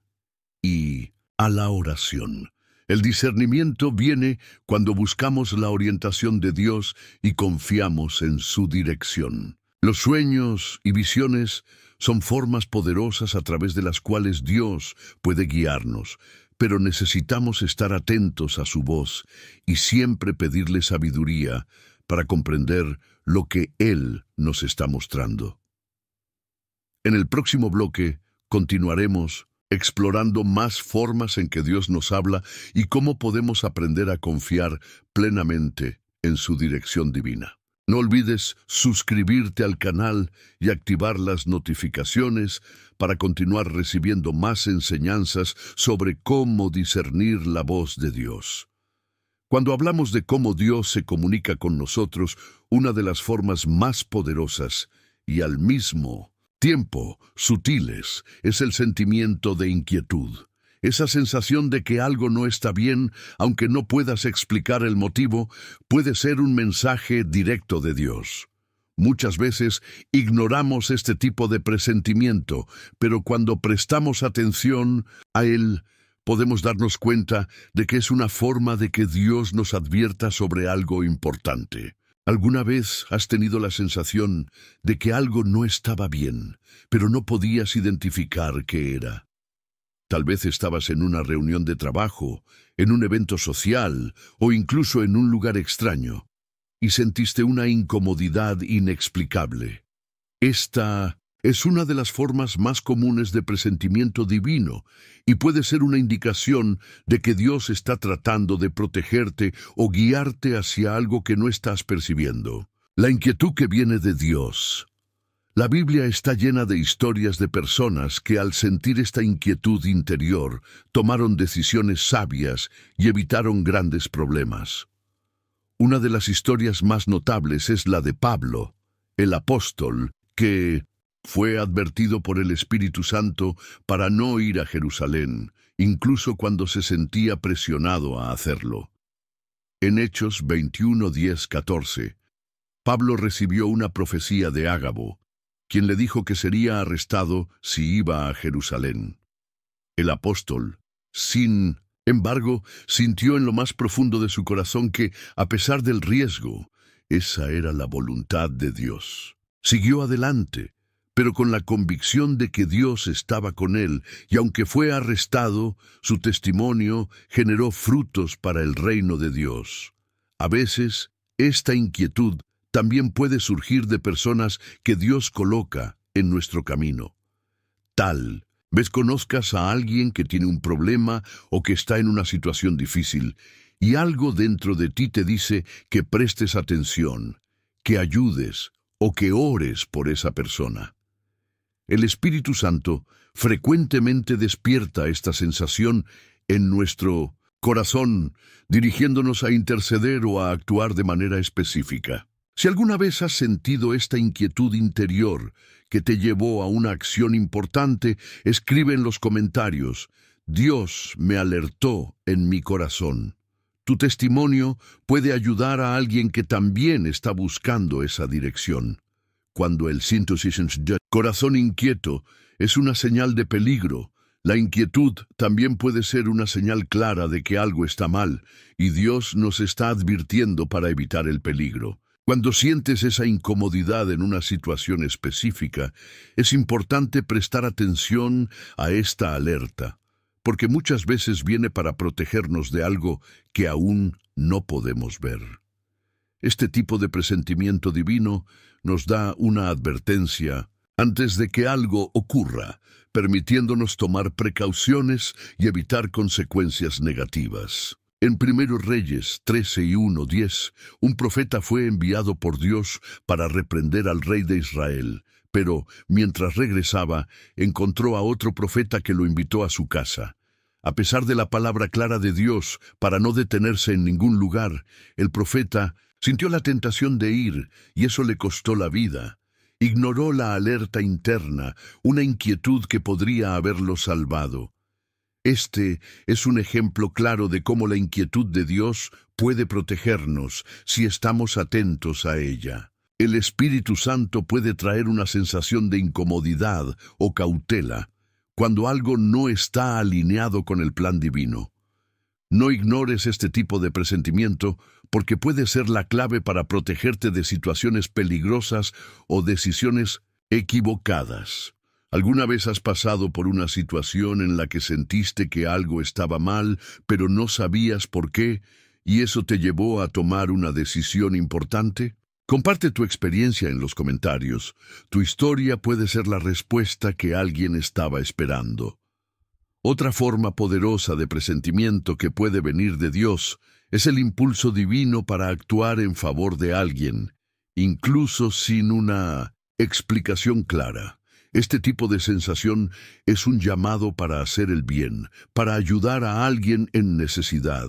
y a la oración. El discernimiento viene cuando buscamos la orientación de Dios y confiamos en su dirección. Los sueños y visiones son formas poderosas a través de las cuales Dios puede guiarnos, pero necesitamos estar atentos a su voz y siempre pedirle sabiduría para comprender lo que Él nos está mostrando. En el próximo bloque continuaremos explorando más formas en que Dios nos habla y cómo podemos aprender a confiar plenamente en su dirección divina. No olvides suscribirte al canal y activar las notificaciones para continuar recibiendo más enseñanzas sobre cómo discernir la voz de Dios. Cuando hablamos de cómo Dios se comunica con nosotros, una de las formas más poderosas y al mismo tiempo sutiles es el sentimiento de inquietud. Esa sensación de que algo no está bien, aunque no puedas explicar el motivo, puede ser un mensaje directo de Dios. Muchas veces ignoramos este tipo de presentimiento, pero cuando prestamos atención a él, podemos darnos cuenta de que es una forma de que Dios nos advierta sobre algo importante. ¿Alguna vez has tenido la sensación de que algo no estaba bien, pero no podías identificar qué era? Tal vez estabas en una reunión de trabajo, en un evento social o incluso en un lugar extraño y sentiste una incomodidad inexplicable. Esta es una de las formas más comunes de presentimiento divino y puede ser una indicación de que Dios está tratando de protegerte o guiarte hacia algo que no estás percibiendo. La inquietud que viene de Dios. La Biblia está llena de historias de personas que al sentir esta inquietud interior tomaron decisiones sabias y evitaron grandes problemas. Una de las historias más notables es la de Pablo, el apóstol, que fue advertido por el Espíritu Santo para no ir a Jerusalén, incluso cuando se sentía presionado a hacerlo. En Hechos 21, 10, 14, Pablo recibió una profecía de Ágabo, quien le dijo que sería arrestado si iba a Jerusalén. El apóstol, sin Embargo, sintió en lo más profundo de su corazón que, a pesar del riesgo, esa era la voluntad de Dios. Siguió adelante, pero con la convicción de que Dios estaba con él, y aunque fue arrestado, su testimonio generó frutos para el reino de Dios. A veces, esta inquietud también puede surgir de personas que Dios coloca en nuestro camino. Tal vez conozcas a alguien que tiene un problema o que está en una situación difícil, y algo dentro de ti te dice que prestes atención, que ayudes o que ores por esa persona. El Espíritu Santo frecuentemente despierta esta sensación en nuestro corazón, dirigiéndonos a interceder o a actuar de manera específica. Si alguna vez has sentido esta inquietud interior que te llevó a una acción importante, escribe en los comentarios: Dios me alertó en mi corazón. Tu testimonio puede ayudar a alguien que también está buscando esa dirección. Cuando el corazón inquieto es una señal de peligro, la inquietud también puede ser una señal clara de que algo está mal, y Dios nos está advirtiendo para evitar el peligro. Cuando sientes esa incomodidad en una situación específica, es importante prestar atención a esta alerta, porque muchas veces viene para protegernos de algo que aún no podemos ver. Este tipo de presentimiento divino nos da una advertencia antes de que algo ocurra, permitiéndonos tomar precauciones y evitar consecuencias negativas. En 1 Reyes 13:1-10, un profeta fue enviado por Dios para reprender al rey de Israel, pero mientras regresaba, encontró a otro profeta que lo invitó a su casa. A pesar de la palabra clara de Dios para no detenerse en ningún lugar, el profeta sintió la tentación de ir, y eso le costó la vida. Ignoró la alerta interna, una inquietud que podría haberlo salvado. Este es un ejemplo claro de cómo la inquietud de Dios puede protegernos si estamos atentos a ella. El Espíritu Santo puede traer una sensación de incomodidad o cautela cuando algo no está alineado con el plan divino. No ignores este tipo de presentimiento porque puede ser la clave para protegerte de situaciones peligrosas o decisiones equivocadas. ¿Alguna vez has pasado por una situación en la que sentiste que algo estaba mal, pero no sabías por qué, y eso te llevó a tomar una decisión importante? Comparte tu experiencia en los comentarios. Tu historia puede ser la respuesta que alguien estaba esperando. Otra forma poderosa de presentimiento que puede venir de Dios es el impulso divino para actuar en favor de alguien, incluso sin una explicación clara. Este tipo de sensación es un llamado para hacer el bien, para ayudar a alguien en necesidad,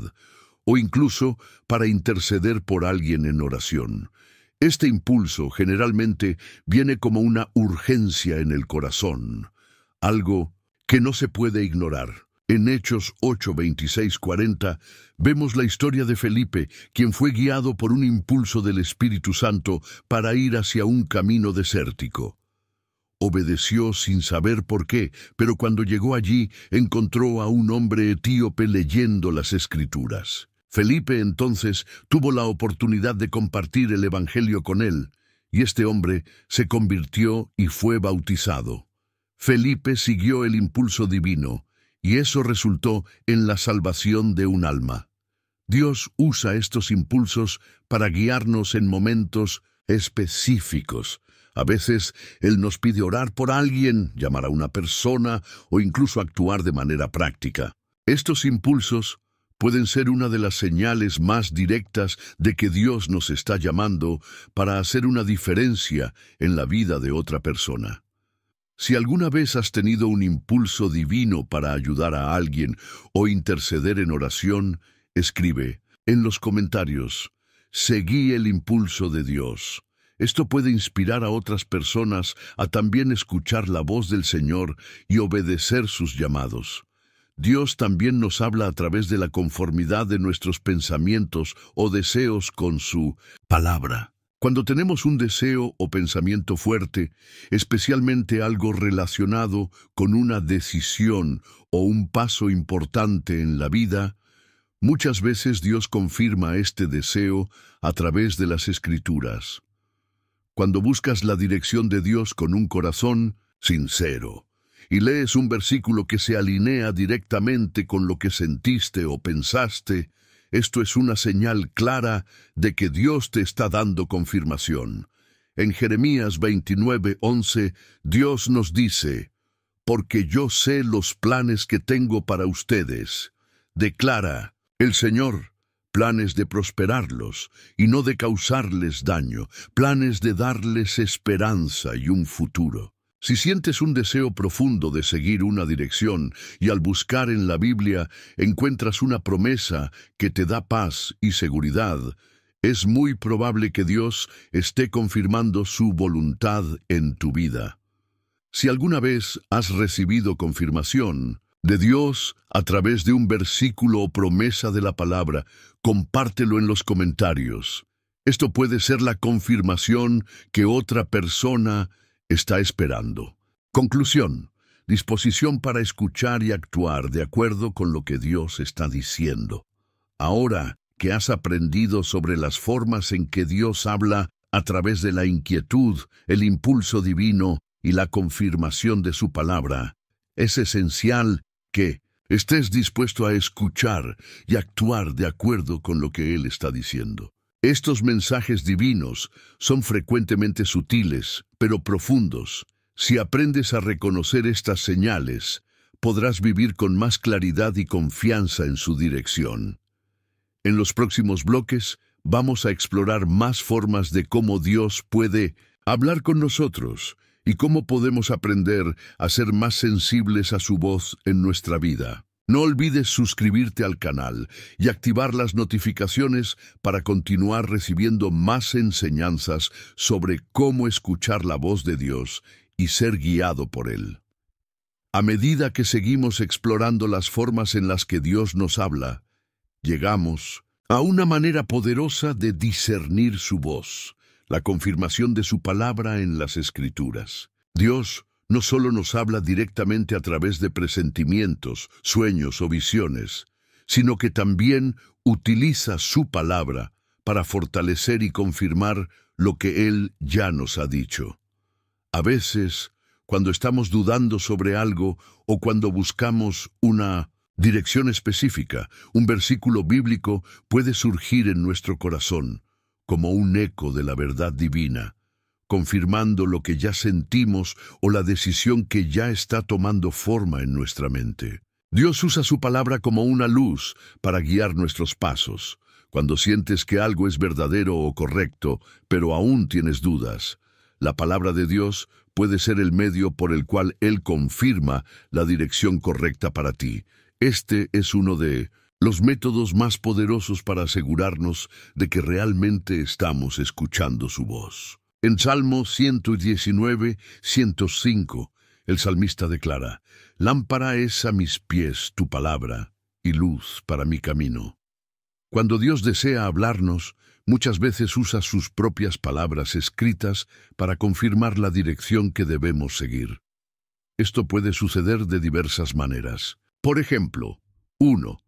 o incluso para interceder por alguien en oración. Este impulso generalmente viene como una urgencia en el corazón, algo que no se puede ignorar. En Hechos 8:26-40 vemos la historia de Felipe, quien fue guiado por un impulso del Espíritu Santo para ir hacia un camino desértico. Obedeció sin saber por qué, pero cuando llegó allí encontró a un hombre etíope leyendo las Escrituras. Felipe entonces tuvo la oportunidad de compartir el Evangelio con él, y este hombre se convirtió y fue bautizado. Felipe siguió el impulso divino, y eso resultó en la salvación de un alma. Dios usa estos impulsos para guiarnos en momentos específicos. A veces Él nos pide orar por alguien, llamar a una persona o incluso actuar de manera práctica. Estos impulsos pueden ser una de las señales más directas de que Dios nos está llamando para hacer una diferencia en la vida de otra persona. Si alguna vez has tenido un impulso divino para ayudar a alguien o interceder en oración, escribe en los comentarios: seguí el impulso de Dios. Esto puede inspirar a otras personas a también escuchar la voz del Señor y obedecer sus llamados. Dios también nos habla a través de la conformidad de nuestros pensamientos o deseos con su palabra. Cuando tenemos un deseo o pensamiento fuerte, especialmente algo relacionado con una decisión o un paso importante en la vida, muchas veces Dios confirma este deseo a través de las Escrituras. Cuando buscas la dirección de Dios con un corazón sincero y lees un versículo que se alinea directamente con lo que sentiste o pensaste, esto es una señal clara de que Dios te está dando confirmación. En Jeremías 29:11, Dios nos dice: «Porque yo sé los planes que tengo para ustedes», declara el Señor, planes de prosperarlos y no de causarles daño, planes de darles esperanza y un futuro. Si sientes un deseo profundo de seguir una dirección y al buscar en la Biblia encuentras una promesa que te da paz y seguridad, es muy probable que Dios esté confirmando su voluntad en tu vida. Si alguna vez has recibido confirmación de Dios a través de un versículo o promesa de la palabra, compártelo en los comentarios. Esto puede ser la confirmación que otra persona está esperando. Conclusión: disposición para escuchar y actuar de acuerdo con lo que Dios está diciendo. Ahora que has aprendido sobre las formas en que Dios habla a través de la inquietud, el impulso divino y la confirmación de su palabra, es esencial que estés dispuesto a escuchar y actuar de acuerdo con lo que Él está diciendo. Estos mensajes divinos son frecuentemente sutiles, pero profundos. Si aprendes a reconocer estas señales, podrás vivir con más claridad y confianza en su dirección. En los próximos bloques, vamos a explorar más formas de cómo Dios puede hablar con nosotros y cómo podemos aprender a ser más sensibles a su voz en nuestra vida. No olvides suscribirte al canal y activar las notificaciones para continuar recibiendo más enseñanzas sobre cómo escuchar la voz de Dios y ser guiado por Él. A medida que seguimos explorando las formas en las que Dios nos habla, llegamos a una manera poderosa de discernir su voz, la confirmación de su palabra en las Escrituras. Dios no solo nos habla directamente a través de presentimientos, sueños o visiones, sino que también utiliza su palabra para fortalecer y confirmar lo que Él ya nos ha dicho. A veces, cuando estamos dudando sobre algo o cuando buscamos una dirección específica, un versículo bíblico puede surgir en nuestro corazón como un eco de la verdad divina, confirmando lo que ya sentimos o la decisión que ya está tomando forma en nuestra mente. Dios usa su palabra como una luz para guiar nuestros pasos. Cuando sientes que algo es verdadero o correcto, pero aún tienes dudas, la palabra de Dios puede ser el medio por el cual Él confirma la dirección correcta para ti. Este es uno de los métodos más poderosos para asegurarnos de que realmente estamos escuchando su voz. En Salmo 119, 105, el salmista declara: «Lámpara es a mis pies tu palabra y luz para mi camino». Cuando Dios desea hablarnos, muchas veces usa sus propias palabras escritas para confirmar la dirección que debemos seguir. Esto puede suceder de diversas maneras. Por ejemplo, 1.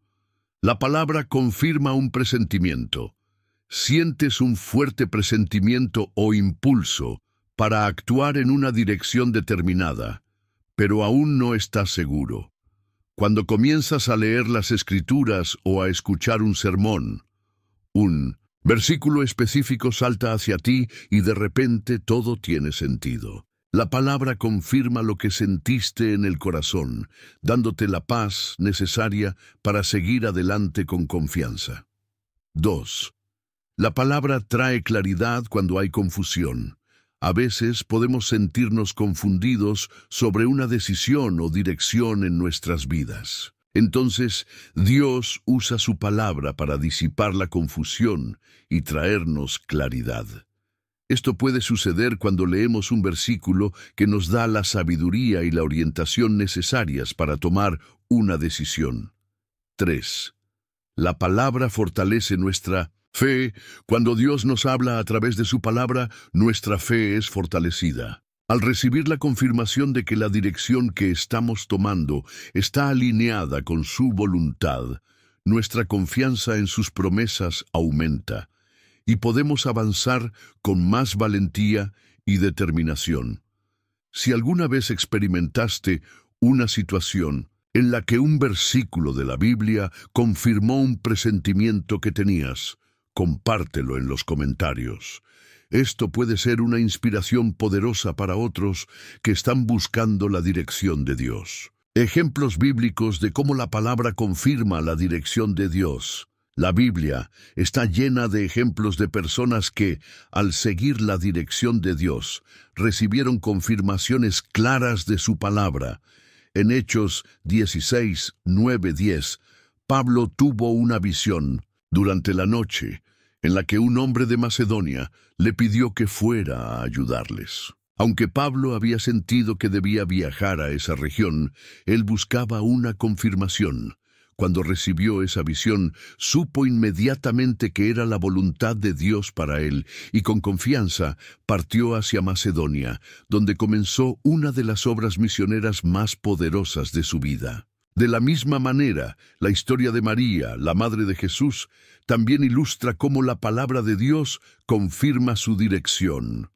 La palabra confirma un presentimiento. Sientes un fuerte presentimiento o impulso para actuar en una dirección determinada, pero aún no estás seguro. Cuando comienzas a leer las Escrituras o a escuchar un sermón, un versículo específico salta hacia ti y de repente todo tiene sentido. La palabra confirma lo que sentiste en el corazón, dándote la paz necesaria para seguir adelante con confianza. 2. La palabra trae claridad cuando hay confusión. A veces podemos sentirnos confundidos sobre una decisión o dirección en nuestras vidas. Entonces, Dios usa su palabra para disipar la confusión y traernos claridad. Esto puede suceder cuando leemos un versículo que nos da la sabiduría y la orientación necesarias para tomar una decisión. 3. La palabra fortalece nuestra Fe, cuando Dios nos habla a través de su palabra, nuestra fe es fortalecida. Al recibir la confirmación de que la dirección que estamos tomando está alineada con su voluntad, nuestra confianza en sus promesas aumenta y podemos avanzar con más valentía y determinación. Si alguna vez experimentaste una situación en la que un versículo de la Biblia confirmó un presentimiento que tenías, compártelo en los comentarios. Esto puede ser una inspiración poderosa para otros que están buscando la dirección de Dios. Ejemplos bíblicos de cómo la palabra confirma la dirección de Dios. La Biblia está llena de ejemplos de personas que, al seguir la dirección de Dios, recibieron confirmaciones claras de su palabra. En Hechos 16, 9, 10, Pablo tuvo una visión durante la noche en la que un hombre de Macedonia le pidió que fuera a ayudarles. Aunque Pablo había sentido que debía viajar a esa región, él buscaba una confirmación. Cuando recibió esa visión, supo inmediatamente que era la voluntad de Dios para él, y con confianza partió hacia Macedonia, donde comenzó una de las obras misioneras más poderosas de su vida. De la misma manera, la historia de María, la madre de Jesús, también ilustra cómo la palabra de Dios confirma su dirección.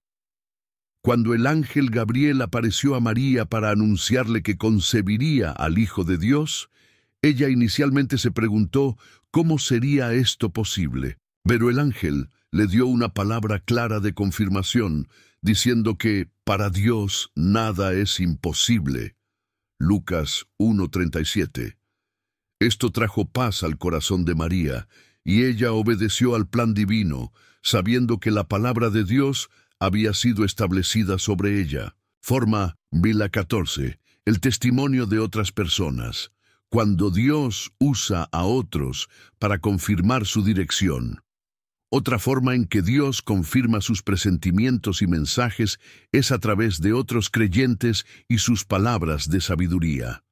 Cuando el ángel Gabriel apareció a María para anunciarle que concebiría al Hijo de Dios, ella inicialmente se preguntó cómo sería esto posible, pero el ángel le dio una palabra clara de confirmación, diciendo que para Dios nada es imposible. Lucas 1:37. Esto trajo paz al corazón de María, y ella obedeció al plan divino, sabiendo que la palabra de Dios había sido establecida sobre ella. Forma Vila 14, el testimonio de otras personas. Cuando Dios usa a otros para confirmar su dirección. Otra forma en que Dios confirma sus presentimientos y mensajes es a través de otros creyentes y sus palabras de sabiduría.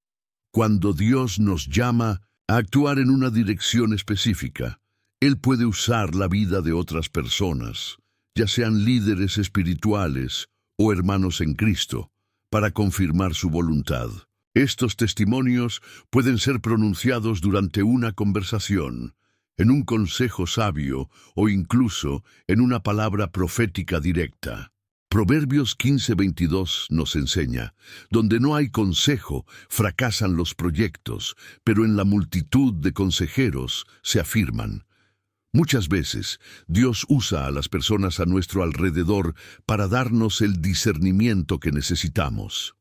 Cuando Dios nos llama a actuar en una dirección específica, Él puede usar la vida de otras personas, ya sean líderes espirituales o hermanos en Cristo, para confirmar su voluntad. Estos testimonios pueden ser pronunciados durante una conversación, en un consejo sabio o incluso en una palabra profética directa. Proverbios 15:22 nos enseña, donde no hay consejo, fracasan los proyectos, pero en la multitud de consejeros se afirman. Muchas veces, Dios usa a las personas a nuestro alrededor para darnos el discernimiento que necesitamos.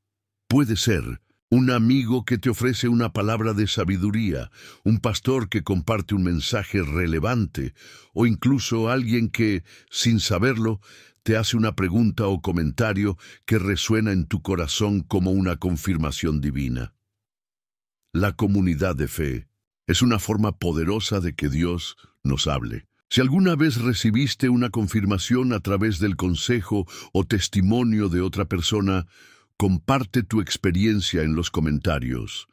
Puede ser un amigo que te ofrece una palabra de sabiduría, un pastor que comparte un mensaje relevante, o incluso alguien que, sin saberlo, te hace una pregunta o comentario que resuena en tu corazón como una confirmación divina. La comunidad de fe es una forma poderosa de que Dios nos hable. Si alguna vez recibiste una confirmación a través del consejo o testimonio de otra persona, comparte tu experiencia en los comentarios.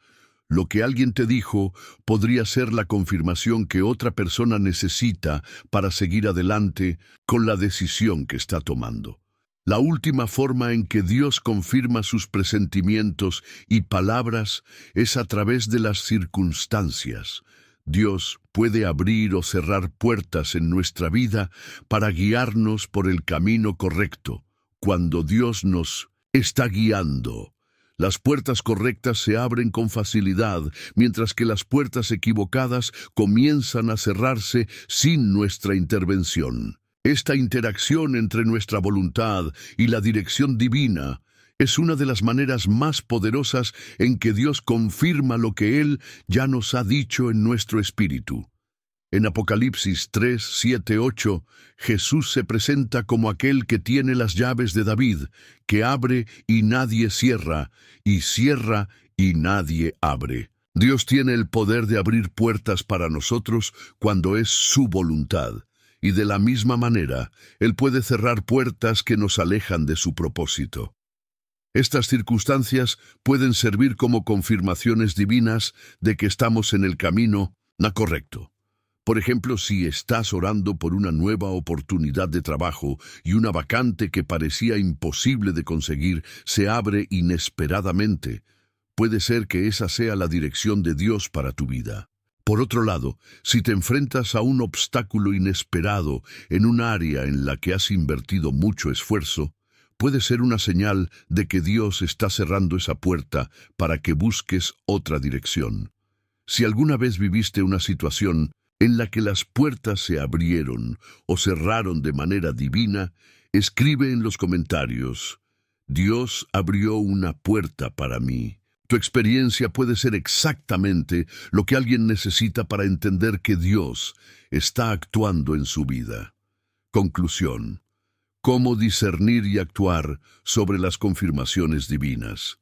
Lo que alguien te dijo podría ser la confirmación que otra persona necesita para seguir adelante con la decisión que está tomando. La última forma en que Dios confirma sus presentimientos y palabras es a través de las circunstancias. Dios puede abrir o cerrar puertas en nuestra vida para guiarnos por el camino correcto. Cuando Dios nos está guiando, las puertas correctas se abren con facilidad, mientras que las puertas equivocadas comienzan a cerrarse sin nuestra intervención. Esta interacción entre nuestra voluntad y la dirección divina es una de las maneras más poderosas en que Dios confirma lo que Él ya nos ha dicho en nuestro espíritu. En Apocalipsis 3, 7, 8, Jesús se presenta como aquel que tiene las llaves de David, que abre y nadie cierra, y cierra y nadie abre. Dios tiene el poder de abrir puertas para nosotros cuando es su voluntad, y de la misma manera, Él puede cerrar puertas que nos alejan de su propósito. Estas circunstancias pueden servir como confirmaciones divinas de que estamos en el camino correcto. Por ejemplo, si estás orando por una nueva oportunidad de trabajo y una vacante que parecía imposible de conseguir se abre inesperadamente, puede ser que esa sea la dirección de Dios para tu vida. Por otro lado, si te enfrentas a un obstáculo inesperado en un área en la que has invertido mucho esfuerzo, puede ser una señal de que Dios está cerrando esa puerta para que busques otra dirección. Si alguna vez viviste una situación en la que las puertas se abrieron o cerraron de manera divina, escribe en los comentarios: Dios abrió una puerta para mí. Tu experiencia puede ser exactamente lo que alguien necesita para entender que Dios está actuando en su vida. Conclusión: ¿cómo discernir y actuar sobre las confirmaciones divinas?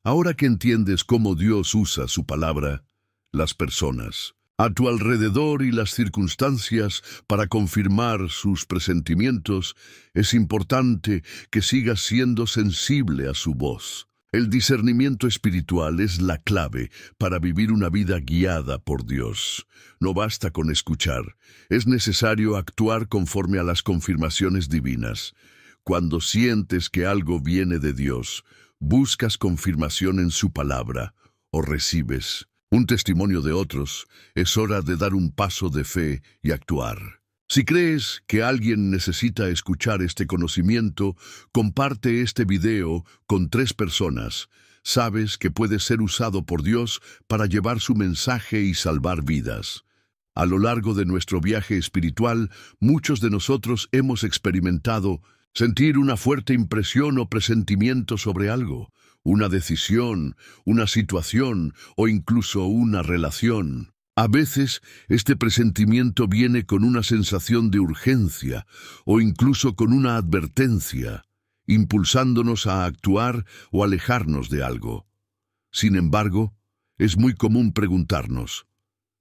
Ahora que entiendes cómo Dios usa su palabra, las personas a tu alrededor y las circunstancias para confirmar sus presentimientos, es importante que sigas siendo sensible a su voz. El discernimiento espiritual es la clave para vivir una vida guiada por Dios. No basta con escuchar, es necesario actuar conforme a las confirmaciones divinas. Cuando sientes que algo viene de Dios, buscas confirmación en su palabra o recibes un testimonio de otros, es hora de dar un paso de fe y actuar. Si crees que alguien necesita escuchar este conocimiento, comparte este video con 3 personas. Sabes que puede ser usado por Dios para llevar su mensaje y salvar vidas. A lo largo de nuestro viaje espiritual, muchos de nosotros hemos experimentado sentir una fuerte impresión o presentimiento sobre algo, una decisión, una situación o incluso una relación. A veces, este presentimiento viene con una sensación de urgencia o incluso con una advertencia, impulsándonos a actuar o alejarnos de algo. Sin embargo, es muy común preguntarnos: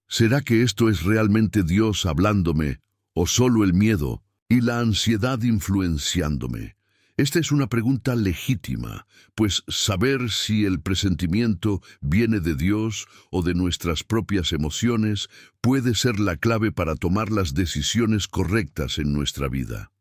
¿será que esto es realmente Dios hablándome o solo el miedo y la ansiedad influenciándome? Esta es una pregunta legítima, pues saber si el presentimiento viene de Dios o de nuestras propias emociones puede ser la clave para tomar las decisiones correctas en nuestra vida.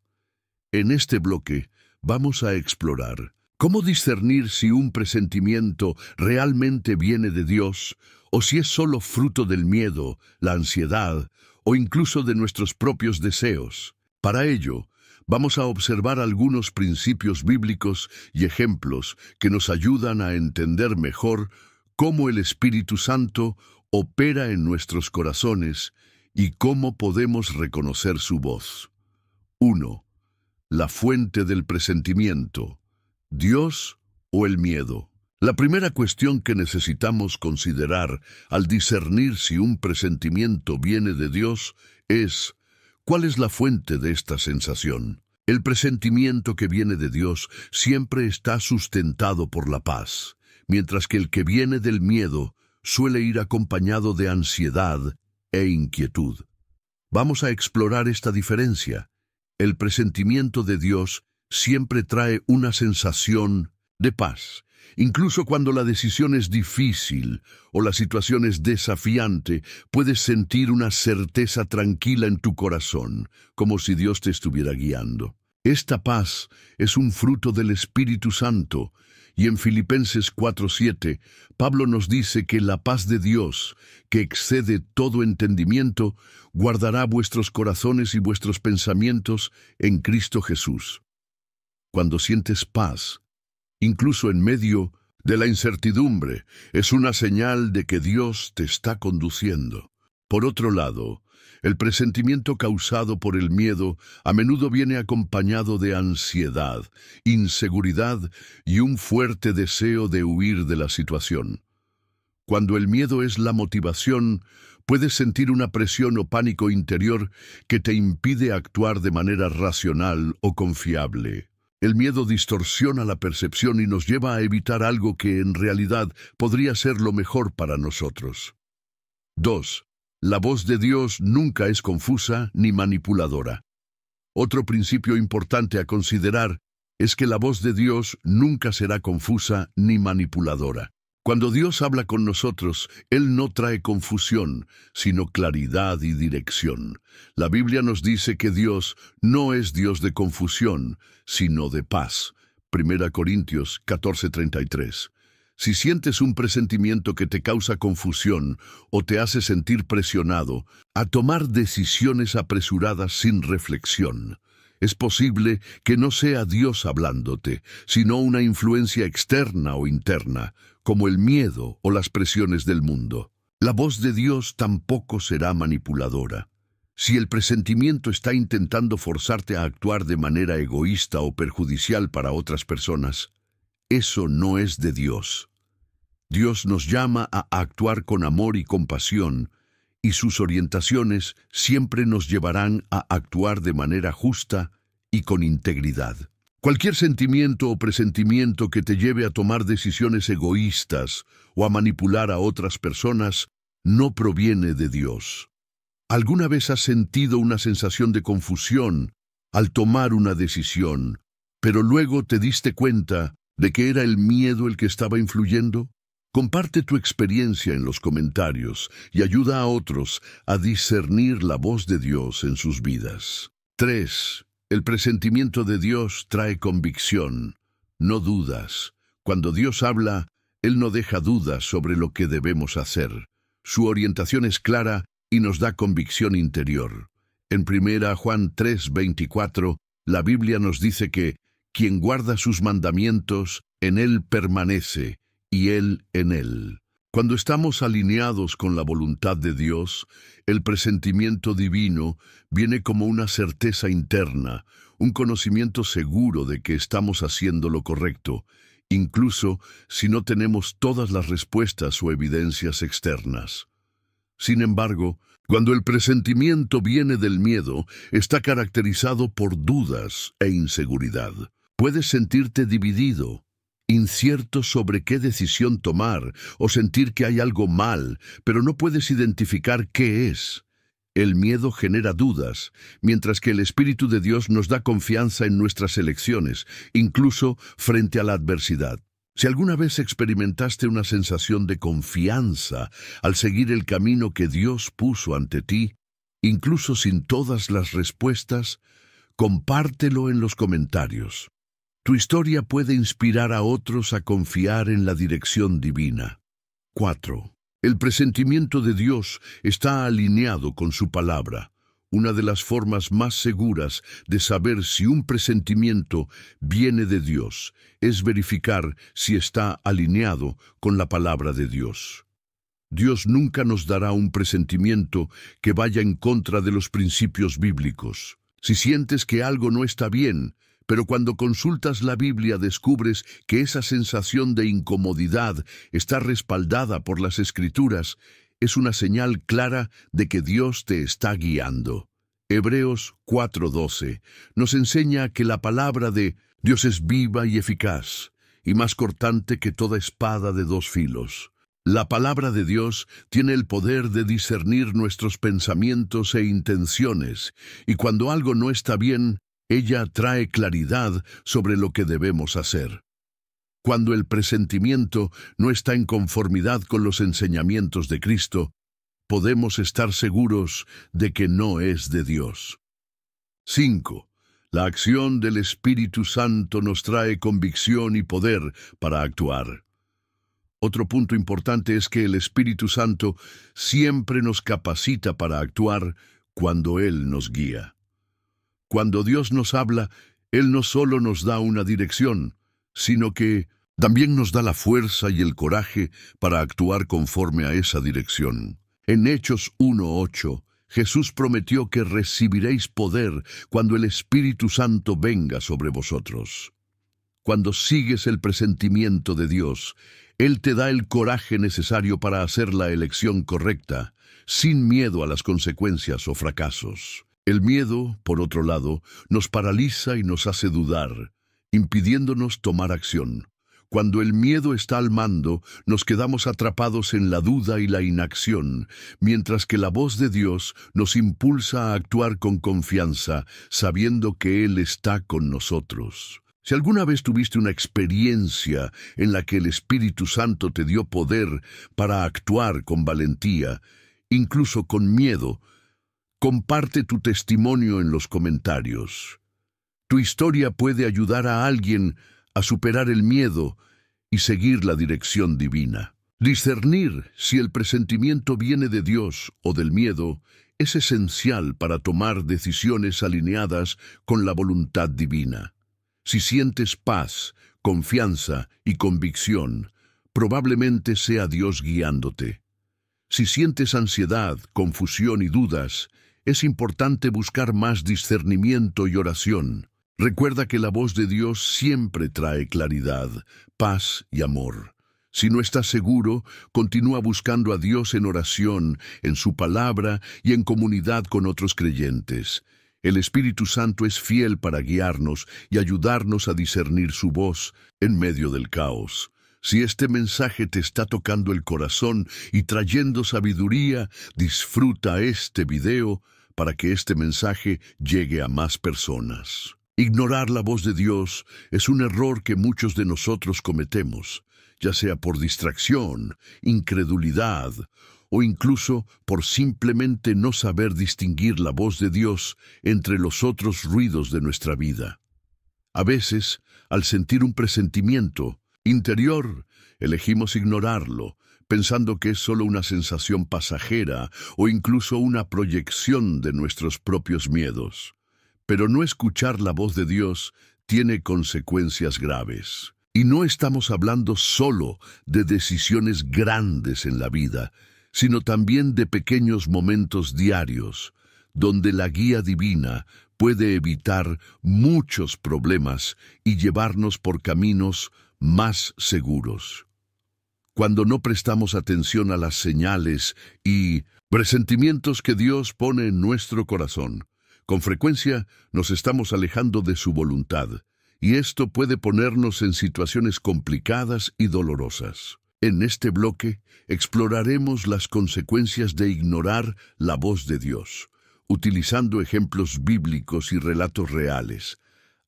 En este bloque vamos a explorar cómo discernir si un presentimiento realmente viene de Dios o si es solo fruto del miedo, la ansiedad o incluso de nuestros propios deseos. Para ello, vamos a observar algunos principios bíblicos y ejemplos que nos ayudan a entender mejor cómo el Espíritu Santo opera en nuestros corazones y cómo podemos reconocer su voz. 1. La fuente del presentimiento: ¿Dios o el miedo? La primera cuestión que necesitamos considerar al discernir si un presentimiento viene de Dios es: ¿cuál es la fuente de esta sensación? El presentimiento que viene de Dios siempre está sustentado por la paz, mientras que el que viene del miedo suele ir acompañado de ansiedad e inquietud. Vamos a explorar esta diferencia. El presentimiento de Dios siempre trae una sensación de paz. Incluso cuando la decisión es difícil o la situación es desafiante, puedes sentir una certeza tranquila en tu corazón, como si Dios te estuviera guiando. Esta paz es un fruto del Espíritu Santo, y en Filipenses 4:7, Pablo nos dice que la paz de Dios, que excede todo entendimiento, guardará vuestros corazones y vuestros pensamientos en Cristo Jesús. Cuando sientes paz, incluso en medio de la incertidumbre, es una señal de que Dios te está conduciendo. Por otro lado, el presentimiento causado por el miedo a menudo viene acompañado de ansiedad, inseguridad y un fuerte deseo de huir de la situación. Cuando el miedo es la motivación, puedes sentir una presión o pánico interior que te impide actuar de manera racional o confiable. El miedo distorsiona la percepción y nos lleva a evitar algo que en realidad podría ser lo mejor para nosotros. 2. La voz de Dios nunca es confusa ni manipuladora. Otro principio importante a considerar es que la voz de Dios nunca será confusa ni manipuladora. Cuando Dios habla con nosotros, Él no trae confusión, sino claridad y dirección. La Biblia nos dice que Dios no es Dios de confusión, sino de paz. 1 Corintios 14:33. Si sientes un presentimiento que te causa confusión o te hace sentir presionado a tomar decisiones apresuradas sin reflexión, es posible que no sea Dios hablándote, sino una influencia externa o interna, como el miedo o las presiones del mundo. La voz de Dios tampoco será manipuladora. Si el presentimiento está intentando forzarte a actuar de manera egoísta o perjudicial para otras personas, eso no es de Dios. Dios nos llama a actuar con amor y compasión, y sus orientaciones siempre nos llevarán a actuar de manera justa y con integridad. Cualquier sentimiento o presentimiento que te lleve a tomar decisiones egoístas o a manipular a otras personas no proviene de Dios. ¿Alguna vez has sentido una sensación de confusión al tomar una decisión, pero luego te diste cuenta de que era el miedo el que estaba influyendo? Comparte tu experiencia en los comentarios y ayuda a otros a discernir la voz de Dios en sus vidas. 3. El presentimiento de Dios trae convicción, no dudas. Cuando Dios habla, Él no deja dudas sobre lo que debemos hacer. Su orientación es clara y nos da convicción interior. En 1 Juan 3:24, la Biblia nos dice que quien guarda sus mandamientos, en Él permanece, y Él en él. Cuando estamos alineados con la voluntad de Dios, el presentimiento divino viene como una certeza interna, un conocimiento seguro de que estamos haciendo lo correcto, incluso si no tenemos todas las respuestas o evidencias externas. Sin embargo, cuando el presentimiento viene del miedo, está caracterizado por dudas e inseguridad. Puedes sentirte dividido, incierto sobre qué decisión tomar o sentir que hay algo mal, pero no puedes identificar qué es. El miedo genera dudas, mientras que el Espíritu de Dios nos da confianza en nuestras elecciones, incluso frente a la adversidad. Si alguna vez experimentaste una sensación de confianza al seguir el camino que Dios puso ante ti, incluso sin todas las respuestas, compártelo en los comentarios. Tu historia puede inspirar a otros a confiar en la dirección divina. 4. El presentimiento de Dios está alineado con su palabra. Una de las formas más seguras de saber si un presentimiento viene de Dios es verificar si está alineado con la palabra de Dios. Dios nunca nos dará un presentimiento que vaya en contra de los principios bíblicos. Si sientes que algo no está bien, pero cuando consultas la Biblia descubres que esa sensación de incomodidad está respaldada por las Escrituras, es una señal clara de que Dios te está guiando. Hebreos 4:12 nos enseña que la palabra de Dios es viva y eficaz, y más cortante que toda espada de dos filos. La palabra de Dios tiene el poder de discernir nuestros pensamientos e intenciones, y cuando algo no está bien, ella trae claridad sobre lo que debemos hacer. Cuando el presentimiento no está en conformidad con los enseñamientos de Cristo, podemos estar seguros de que no es de Dios. 5. La acción del Espíritu Santo nos trae convicción y poder para actuar. Otro punto importante es que el Espíritu Santo siempre nos capacita para actuar cuando Él nos guía. Cuando Dios nos habla, Él no solo nos da una dirección, sino que también nos da la fuerza y el coraje para actuar conforme a esa dirección. En Hechos 1:8, Jesús prometió que recibiréis poder cuando el Espíritu Santo venga sobre vosotros. Cuando sigues el presentimiento de Dios, Él te da el coraje necesario para hacer la elección correcta, sin miedo a las consecuencias o fracasos. El miedo, por otro lado, nos paraliza y nos hace dudar, impidiéndonos tomar acción. Cuando el miedo está al mando, nos quedamos atrapados en la duda y la inacción, mientras que la voz de Dios nos impulsa a actuar con confianza, sabiendo que Él está con nosotros. Si alguna vez tuviste una experiencia en la que el Espíritu Santo te dio poder para actuar con valentía, incluso con miedo, comparte tu testimonio en los comentarios. Tu historia puede ayudar a alguien a superar el miedo y seguir la dirección divina. Discernir si el presentimiento viene de Dios o del miedo es esencial para tomar decisiones alineadas con la voluntad divina. Si sientes paz, confianza y convicción, probablemente sea Dios guiándote. Si sientes ansiedad, confusión y dudas, es importante buscar más discernimiento y oración. Recuerda que la voz de Dios siempre trae claridad, paz y amor. Si no estás seguro, continúa buscando a Dios en oración, en su palabra y en comunidad con otros creyentes. El Espíritu Santo es fiel para guiarnos y ayudarnos a discernir su voz en medio del caos. Si este mensaje te está tocando el corazón y trayendo sabiduría, disfruta este video para que este mensaje llegue a más personas. Ignorar la voz de Dios es un error que muchos de nosotros cometemos, ya sea por distracción, incredulidad o incluso por simplemente no saber distinguir la voz de Dios entre los otros ruidos de nuestra vida. A veces, al sentir un presentimiento interior, elegimos ignorarlo, pensando que es solo una sensación pasajera o incluso una proyección de nuestros propios miedos. Pero no escuchar la voz de Dios tiene consecuencias graves. Y no estamos hablando solo de decisiones grandes en la vida, sino también de pequeños momentos diarios, donde la guía divina puede evitar muchos problemas y llevarnos por caminos más seguros. Cuando no prestamos atención a las señales y presentimientos que Dios pone en nuestro corazón, con frecuencia nos estamos alejando de su voluntad, y esto puede ponernos en situaciones complicadas y dolorosas. En este bloque exploraremos las consecuencias de ignorar la voz de Dios, utilizando ejemplos bíblicos y relatos reales,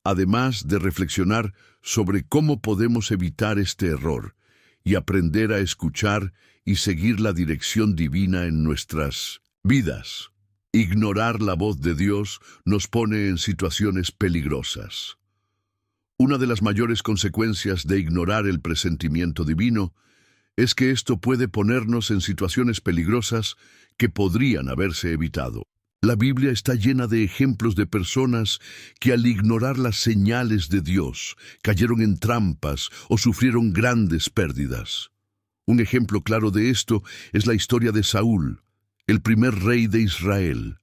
además de reflexionar sobre cómo podemos evitar este error y aprender a escuchar y seguir la dirección divina en nuestras vidas. Ignorar la voz de Dios nos pone en situaciones peligrosas. Una de las mayores consecuencias de ignorar el presentimiento divino es que esto puede ponernos en situaciones peligrosas que podrían haberse evitado. La Biblia está llena de ejemplos de personas que al ignorar las señales de Dios cayeron en trampas o sufrieron grandes pérdidas. Un ejemplo claro de esto es la historia de Saúl, el primer rey de Israel.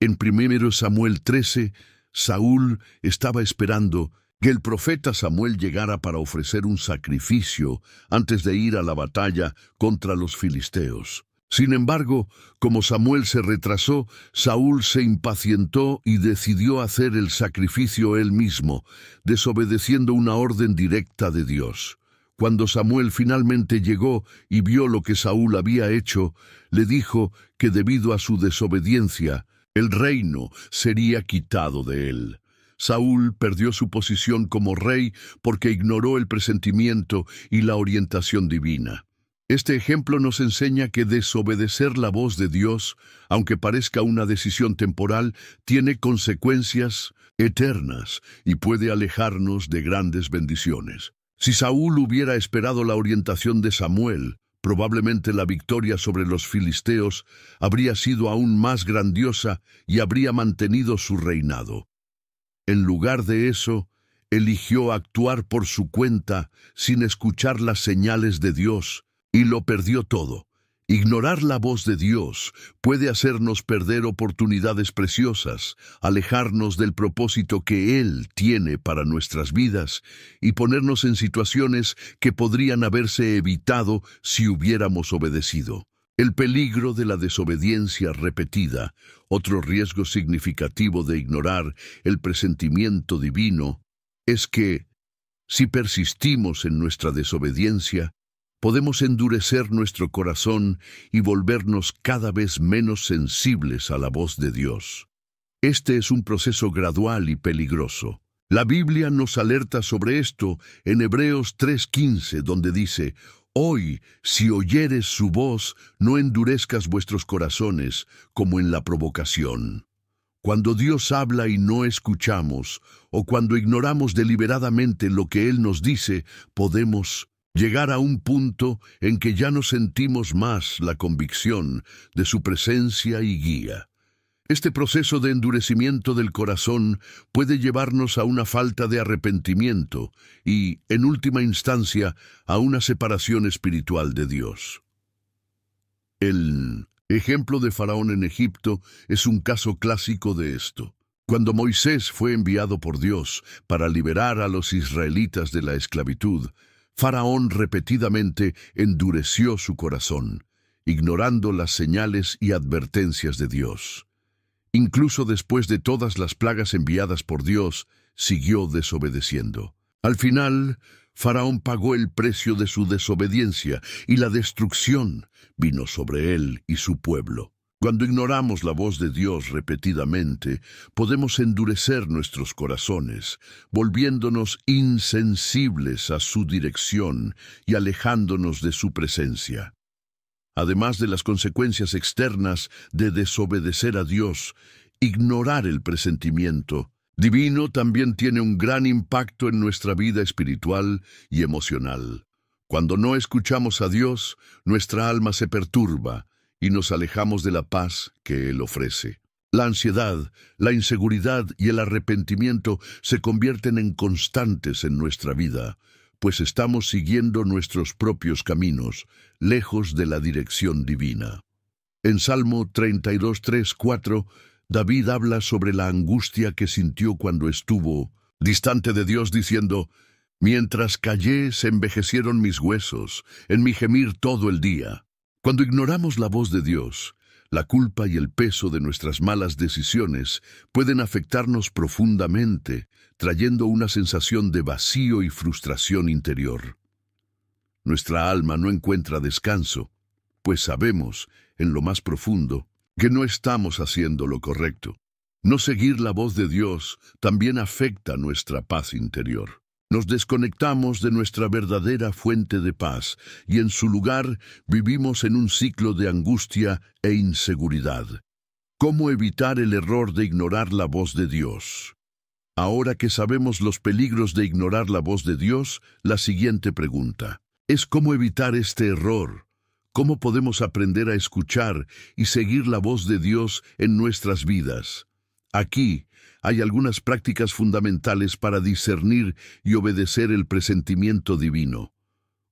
En 1 Samuel 13, Saúl estaba esperando que el profeta Samuel llegara para ofrecer un sacrificio antes de ir a la batalla contra los filisteos. Sin embargo, como Samuel se retrasó, Saúl se impacientó y decidió hacer el sacrificio él mismo, desobedeciendo una orden directa de Dios. Cuando Samuel finalmente llegó y vio lo que Saúl había hecho, le dijo que debido a su desobediencia, el reino sería quitado de él. Saúl perdió su posición como rey porque ignoró el presentimiento y la orientación divina. Este ejemplo nos enseña que desobedecer la voz de Dios, aunque parezca una decisión temporal, tiene consecuencias eternas y puede alejarnos de grandes bendiciones. Si Saúl hubiera esperado la orientación de Samuel, probablemente la victoria sobre los filisteos habría sido aún más grandiosa y habría mantenido su reinado. En lugar de eso, eligió actuar por su cuenta sin escuchar las señales de Dios y lo perdió todo. Ignorar la voz de Dios puede hacernos perder oportunidades preciosas, alejarnos del propósito que Él tiene para nuestras vidas y ponernos en situaciones que podrían haberse evitado si hubiéramos obedecido. El peligro de la desobediencia repetida, otro riesgo significativo de ignorar el presentimiento divino, es que, si persistimos en nuestra desobediencia, podemos endurecer nuestro corazón y volvernos cada vez menos sensibles a la voz de Dios. Este es un proceso gradual y peligroso. La Biblia nos alerta sobre esto en Hebreos 3:15, donde dice: Hoy, si oyeres su voz, no endurezcas vuestros corazones, como en la provocación. Cuando Dios habla y no escuchamos, o cuando ignoramos deliberadamente lo que Él nos dice, podemos llegar a un punto en que ya no sentimos más la convicción de su presencia y guía. Este proceso de endurecimiento del corazón puede llevarnos a una falta de arrepentimiento y, en última instancia, a una separación espiritual de Dios. El ejemplo de Faraón en Egipto es un caso clásico de esto. Cuando Moisés fue enviado por Dios para liberar a los israelitas de la esclavitud, Faraón repetidamente endureció su corazón, ignorando las señales y advertencias de Dios. Incluso después de todas las plagas enviadas por Dios, siguió desobedeciendo. Al final, Faraón pagó el precio de su desobediencia y la destrucción vino sobre él y su pueblo. Cuando ignoramos la voz de Dios repetidamente, podemos endurecer nuestros corazones, volviéndonos insensibles a su dirección y alejándonos de su presencia. Además de las consecuencias externas de desobedecer a Dios, ignorar el presentimiento divino también tiene un gran impacto en nuestra vida espiritual y emocional. Cuando no escuchamos a Dios, nuestra alma se perturba y nos alejamos de la paz que Él ofrece. La ansiedad, la inseguridad y el arrepentimiento se convierten en constantes en nuestra vida, pues estamos siguiendo nuestros propios caminos, lejos de la dirección divina. En Salmo 32, 3, 4, David habla sobre la angustia que sintió cuando estuvo distante de Dios, diciendo: «Mientras callé, se envejecieron mis huesos, en mi gemir todo el día». Cuando ignoramos la voz de Dios, la culpa y el peso de nuestras malas decisiones pueden afectarnos profundamente, trayendo una sensación de vacío y frustración interior. Nuestra alma no encuentra descanso, pues sabemos, en lo más profundo, que no estamos haciendo lo correcto. No seguir la voz de Dios también afecta nuestra paz interior. Nos desconectamos de nuestra verdadera fuente de paz y en su lugar vivimos en un ciclo de angustia e inseguridad. ¿Cómo evitar el error de ignorar la voz de Dios? Ahora que sabemos los peligros de ignorar la voz de Dios, la siguiente pregunta es: ¿cómo evitar este error? ¿Cómo podemos aprender a escuchar y seguir la voz de Dios en nuestras vidas? Aquí hay algunas prácticas fundamentales para discernir y obedecer el presentimiento divino.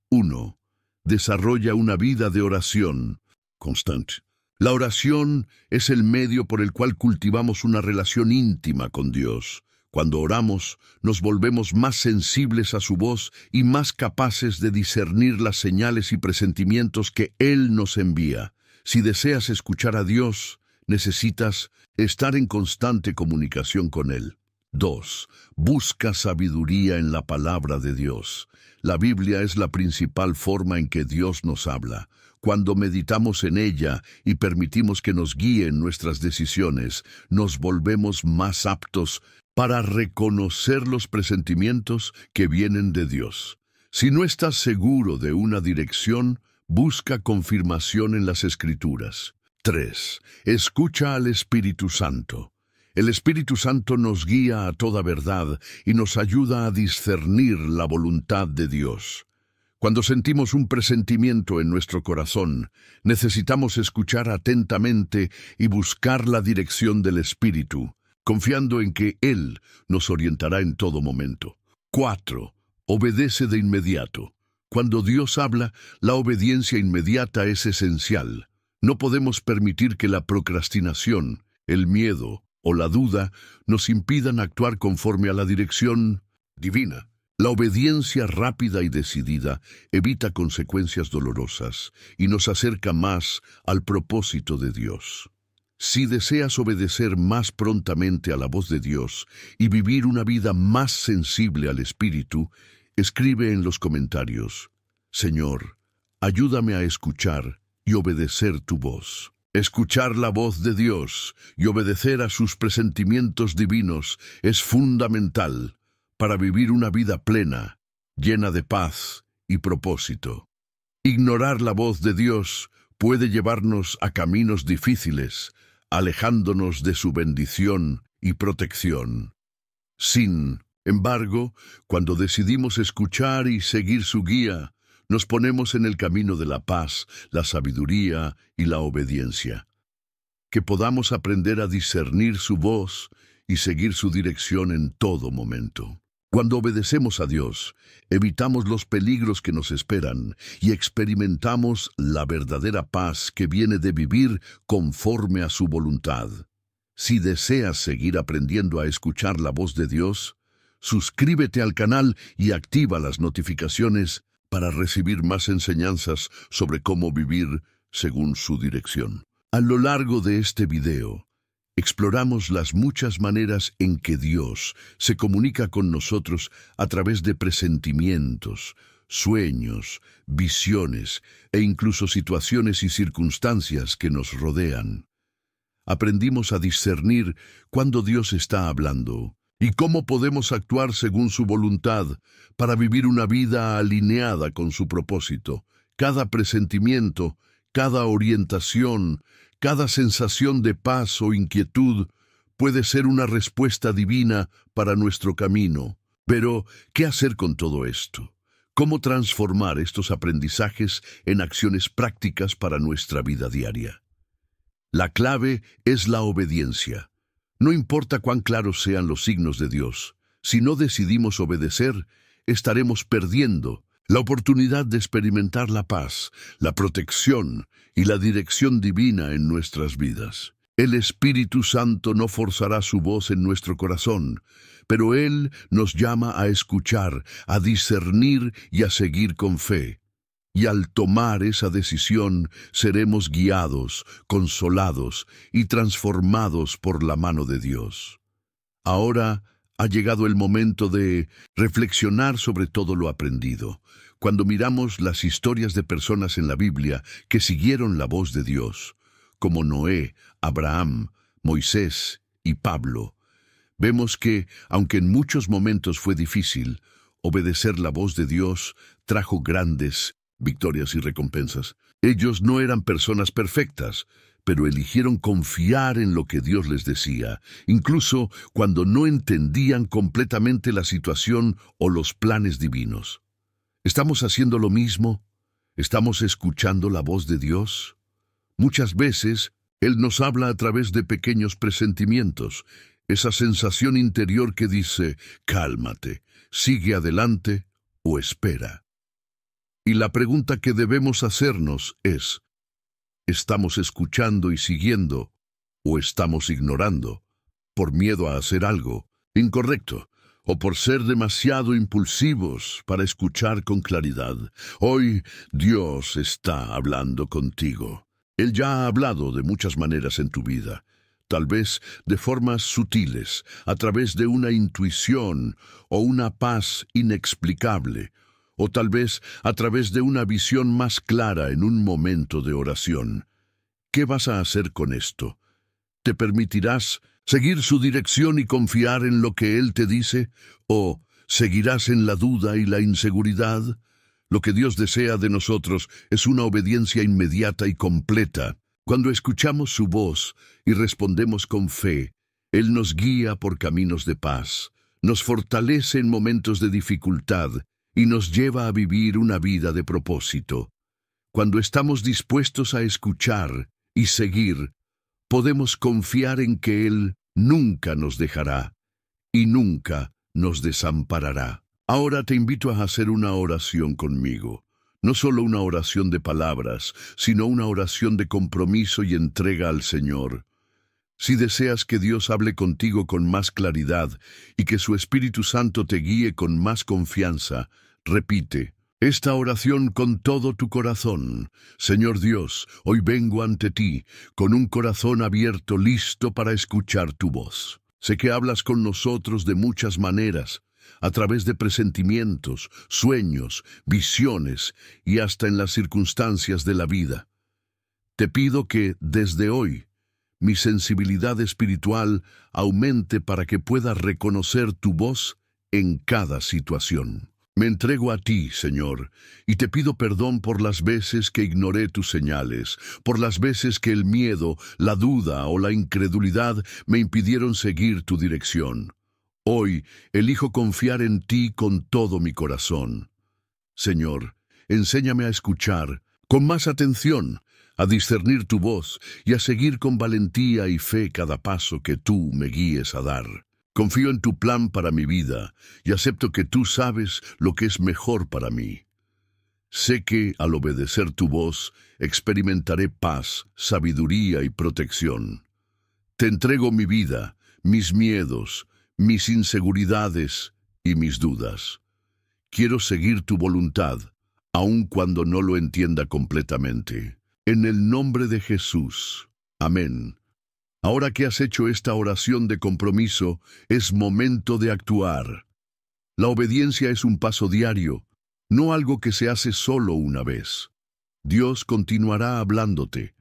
1. Desarrolla una vida de oración constante. La oración es el medio por el cual cultivamos una relación íntima con Dios. Cuando oramos, nos volvemos más sensibles a su voz y más capaces de discernir las señales y presentimientos que Él nos envía. Si deseas escuchar a Dios, necesitas estar en constante comunicación con Él. 2. Busca sabiduría en la palabra de Dios. La Biblia es la principal forma en que Dios nos habla. Cuando meditamos en ella y permitimos que nos guíe en nuestras decisiones, nos volvemos más aptos para reconocer los presentimientos que vienen de Dios. Si no estás seguro de una dirección, busca confirmación en las Escrituras. 3. Escucha al Espíritu Santo. El Espíritu Santo nos guía a toda verdad y nos ayuda a discernir la voluntad de Dios. Cuando sentimos un presentimiento en nuestro corazón, necesitamos escuchar atentamente y buscar la dirección del Espíritu, confiando en que Él nos orientará en todo momento. 4. Obedece de inmediato. Cuando Dios habla, la obediencia inmediata es esencial. No podemos permitir que la procrastinación, el miedo o la duda nos impidan actuar conforme a la dirección divina. La obediencia rápida y decidida evita consecuencias dolorosas y nos acerca más al propósito de Dios. Si deseas obedecer más prontamente a la voz de Dios y vivir una vida más sensible al Espíritu, escribe en los comentarios: Señor, ayúdame a escuchar y obedecer tu voz. Escuchar la voz de Dios y obedecer a sus presentimientos divinos es fundamental para vivir una vida plena, llena de paz y propósito. Ignorar la voz de Dios puede llevarnos a caminos difíciles, alejándonos de su bendición y protección. Sin embargo, cuando decidimos escuchar y seguir su guía, nos ponemos en el camino de la paz, la sabiduría y la obediencia. Que podamos aprender a discernir su voz y seguir su dirección en todo momento. Cuando obedecemos a Dios, evitamos los peligros que nos esperan y experimentamos la verdadera paz que viene de vivir conforme a su voluntad. Si deseas seguir aprendiendo a escuchar la voz de Dios, suscríbete al canal y activa las notificaciones para recibir más enseñanzas sobre cómo vivir según su dirección. A lo largo de este video, exploramos las muchas maneras en que Dios se comunica con nosotros a través de presentimientos, sueños, visiones e incluso situaciones y circunstancias que nos rodean. Aprendimos a discernir cuándo Dios está hablando y cómo podemos actuar según su voluntad para vivir una vida alineada con su propósito. Cada presentimiento, cada orientación, cada sensación de paz o inquietud puede ser una respuesta divina para nuestro camino. Pero, ¿qué hacer con todo esto? ¿Cómo transformar estos aprendizajes en acciones prácticas para nuestra vida diaria? La clave es la obediencia. No importa cuán claros sean los signos de Dios, si no decidimos obedecer, estaremos perdiendo la oportunidad de experimentar la paz, la protección y la dirección divina en nuestras vidas. El Espíritu Santo no forzará su voz en nuestro corazón, pero Él nos llama a escuchar, a discernir y a seguir con fe. Y al tomar esa decisión, seremos guiados, consolados y transformados por la mano de Dios. Ahora ha llegado el momento de reflexionar sobre todo lo aprendido. Cuando miramos las historias de personas en la Biblia que siguieron la voz de Dios, como Noé, Abraham, Moisés y Pablo, vemos que, aunque en muchos momentos fue difícil, obedecer la voz de Dios trajo grandes victorias y recompensas. Ellos no eran personas perfectas, pero eligieron confiar en lo que Dios les decía, incluso cuando no entendían completamente la situación o los planes divinos. ¿Estamos haciendo lo mismo? ¿Estamos escuchando la voz de Dios? Muchas veces, Él nos habla a través de pequeños presentimientos, esa sensación interior que dice, cálmate, sigue adelante o espera. Y la pregunta que debemos hacernos es, ¿estamos escuchando y siguiendo o estamos ignorando por miedo a hacer algo incorrecto o por ser demasiado impulsivos para escuchar con claridad? Hoy Dios está hablando contigo. Él ya ha hablado de muchas maneras en tu vida, tal vez de formas sutiles, a través de una intuición o una paz inexplicable, o tal vez a través de una visión más clara en un momento de oración. ¿Qué vas a hacer con esto? ¿Te permitirás seguir su dirección y confiar en lo que Él te dice? ¿O seguirás en la duda y la inseguridad? Lo que Dios desea de nosotros es una obediencia inmediata y completa. Cuando escuchamos su voz y respondemos con fe, Él nos guía por caminos de paz, nos fortalece en momentos de dificultad y nos lleva a vivir una vida de propósito. Cuando estamos dispuestos a escuchar y seguir, podemos confiar en que Él nunca nos dejará y nunca nos desamparará. Ahora te invito a hacer una oración conmigo. No solo una oración de palabras, sino una oración de compromiso y entrega al Señor. Si deseas que Dios hable contigo con más claridad y que su Espíritu Santo te guíe con más confianza, repite esta oración con todo tu corazón. Señor Dios, hoy vengo ante ti con un corazón abierto, listo para escuchar tu voz. Sé que hablas con nosotros de muchas maneras, a través de presentimientos, sueños, visiones y hasta en las circunstancias de la vida. Te pido que, desde hoy, mi sensibilidad espiritual aumente para que pueda reconocer tu voz en cada situación. Me entrego a ti, Señor, y te pido perdón por las veces que ignoré tus señales, por las veces que el miedo, la duda o la incredulidad me impidieron seguir tu dirección. Hoy elijo confiar en ti con todo mi corazón. Señor, enséñame a escuchar con más atención, a discernir tu voz y a seguir con valentía y fe cada paso que tú me guíes a dar. Confío en tu plan para mi vida y acepto que tú sabes lo que es mejor para mí. Sé que, al obedecer tu voz, experimentaré paz, sabiduría y protección. Te entrego mi vida, mis miedos, mis inseguridades y mis dudas. Quiero seguir tu voluntad, aun cuando no lo entienda completamente. En el nombre de Jesús. Amén. Ahora que has hecho esta oración de compromiso, es momento de actuar. La obediencia es un paso diario, no algo que se hace solo una vez. Dios continuará hablándote,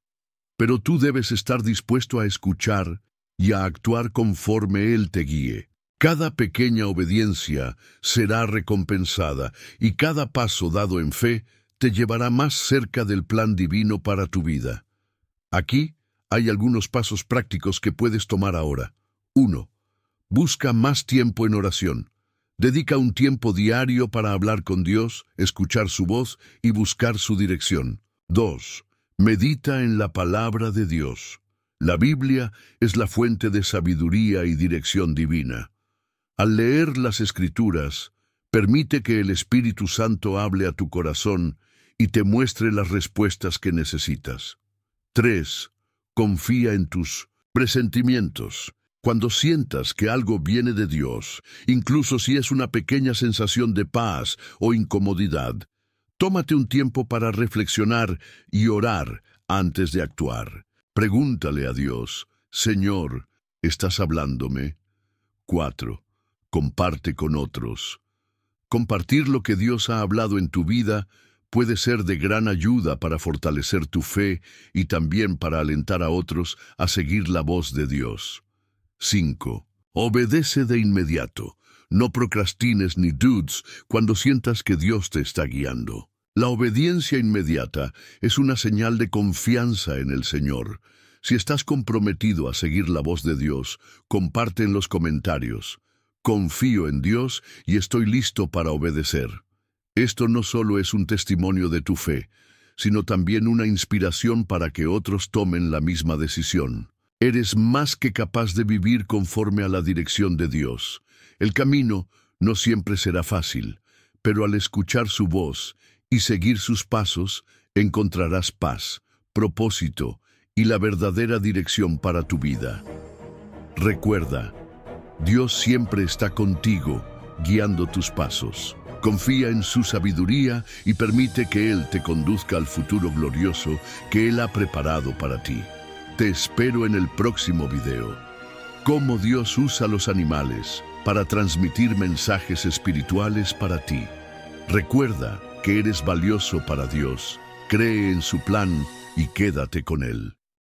pero tú debes estar dispuesto a escuchar y a actuar conforme Él te guíe. Cada pequeña obediencia será recompensada y cada paso dado en fe te llevará más cerca del plan divino para tu vida. Aquí hay algunos pasos prácticos que puedes tomar ahora. 1. Busca más tiempo en oración. Dedica un tiempo diario para hablar con Dios, escuchar su voz y buscar su dirección. 2. Medita en la palabra de Dios. La Biblia es la fuente de sabiduría y dirección divina. Al leer las Escrituras, permite que el Espíritu Santo hable a tu corazón y te muestre las respuestas que necesitas. 3. Confía en tus presentimientos. Cuando sientas que algo viene de Dios, incluso si es una pequeña sensación de paz o incomodidad, tómate un tiempo para reflexionar y orar antes de actuar. Pregúntale a Dios, Señor, ¿estás hablándome? 4. Comparte con otros. Compartir lo que Dios ha hablado en tu vida puede ser de gran ayuda para fortalecer tu fe y también para alentar a otros a seguir la voz de Dios. 5. Obedece de inmediato. No procrastines ni dudes cuando sientas que Dios te está guiando. La obediencia inmediata es una señal de confianza en el Señor. Si estás comprometido a seguir la voz de Dios, comparte en los comentarios: confío en Dios y estoy listo para obedecer. Esto no solo es un testimonio de tu fe, sino también una inspiración para que otros tomen la misma decisión. Eres más que capaz de vivir conforme a la dirección de Dios. El camino no siempre será fácil, pero al escuchar su voz y seguir sus pasos, encontrarás paz, propósito y la verdadera dirección para tu vida. Recuerda, Dios siempre está contigo, guiando tus pasos. Confía en su sabiduría y permite que Él te conduzca al futuro glorioso que Él ha preparado para ti. Te espero en el próximo video. Cómo Dios usa los animales para transmitir mensajes espirituales para ti. Recuerda que eres valioso para Dios. Cree en su plan y quédate con Él.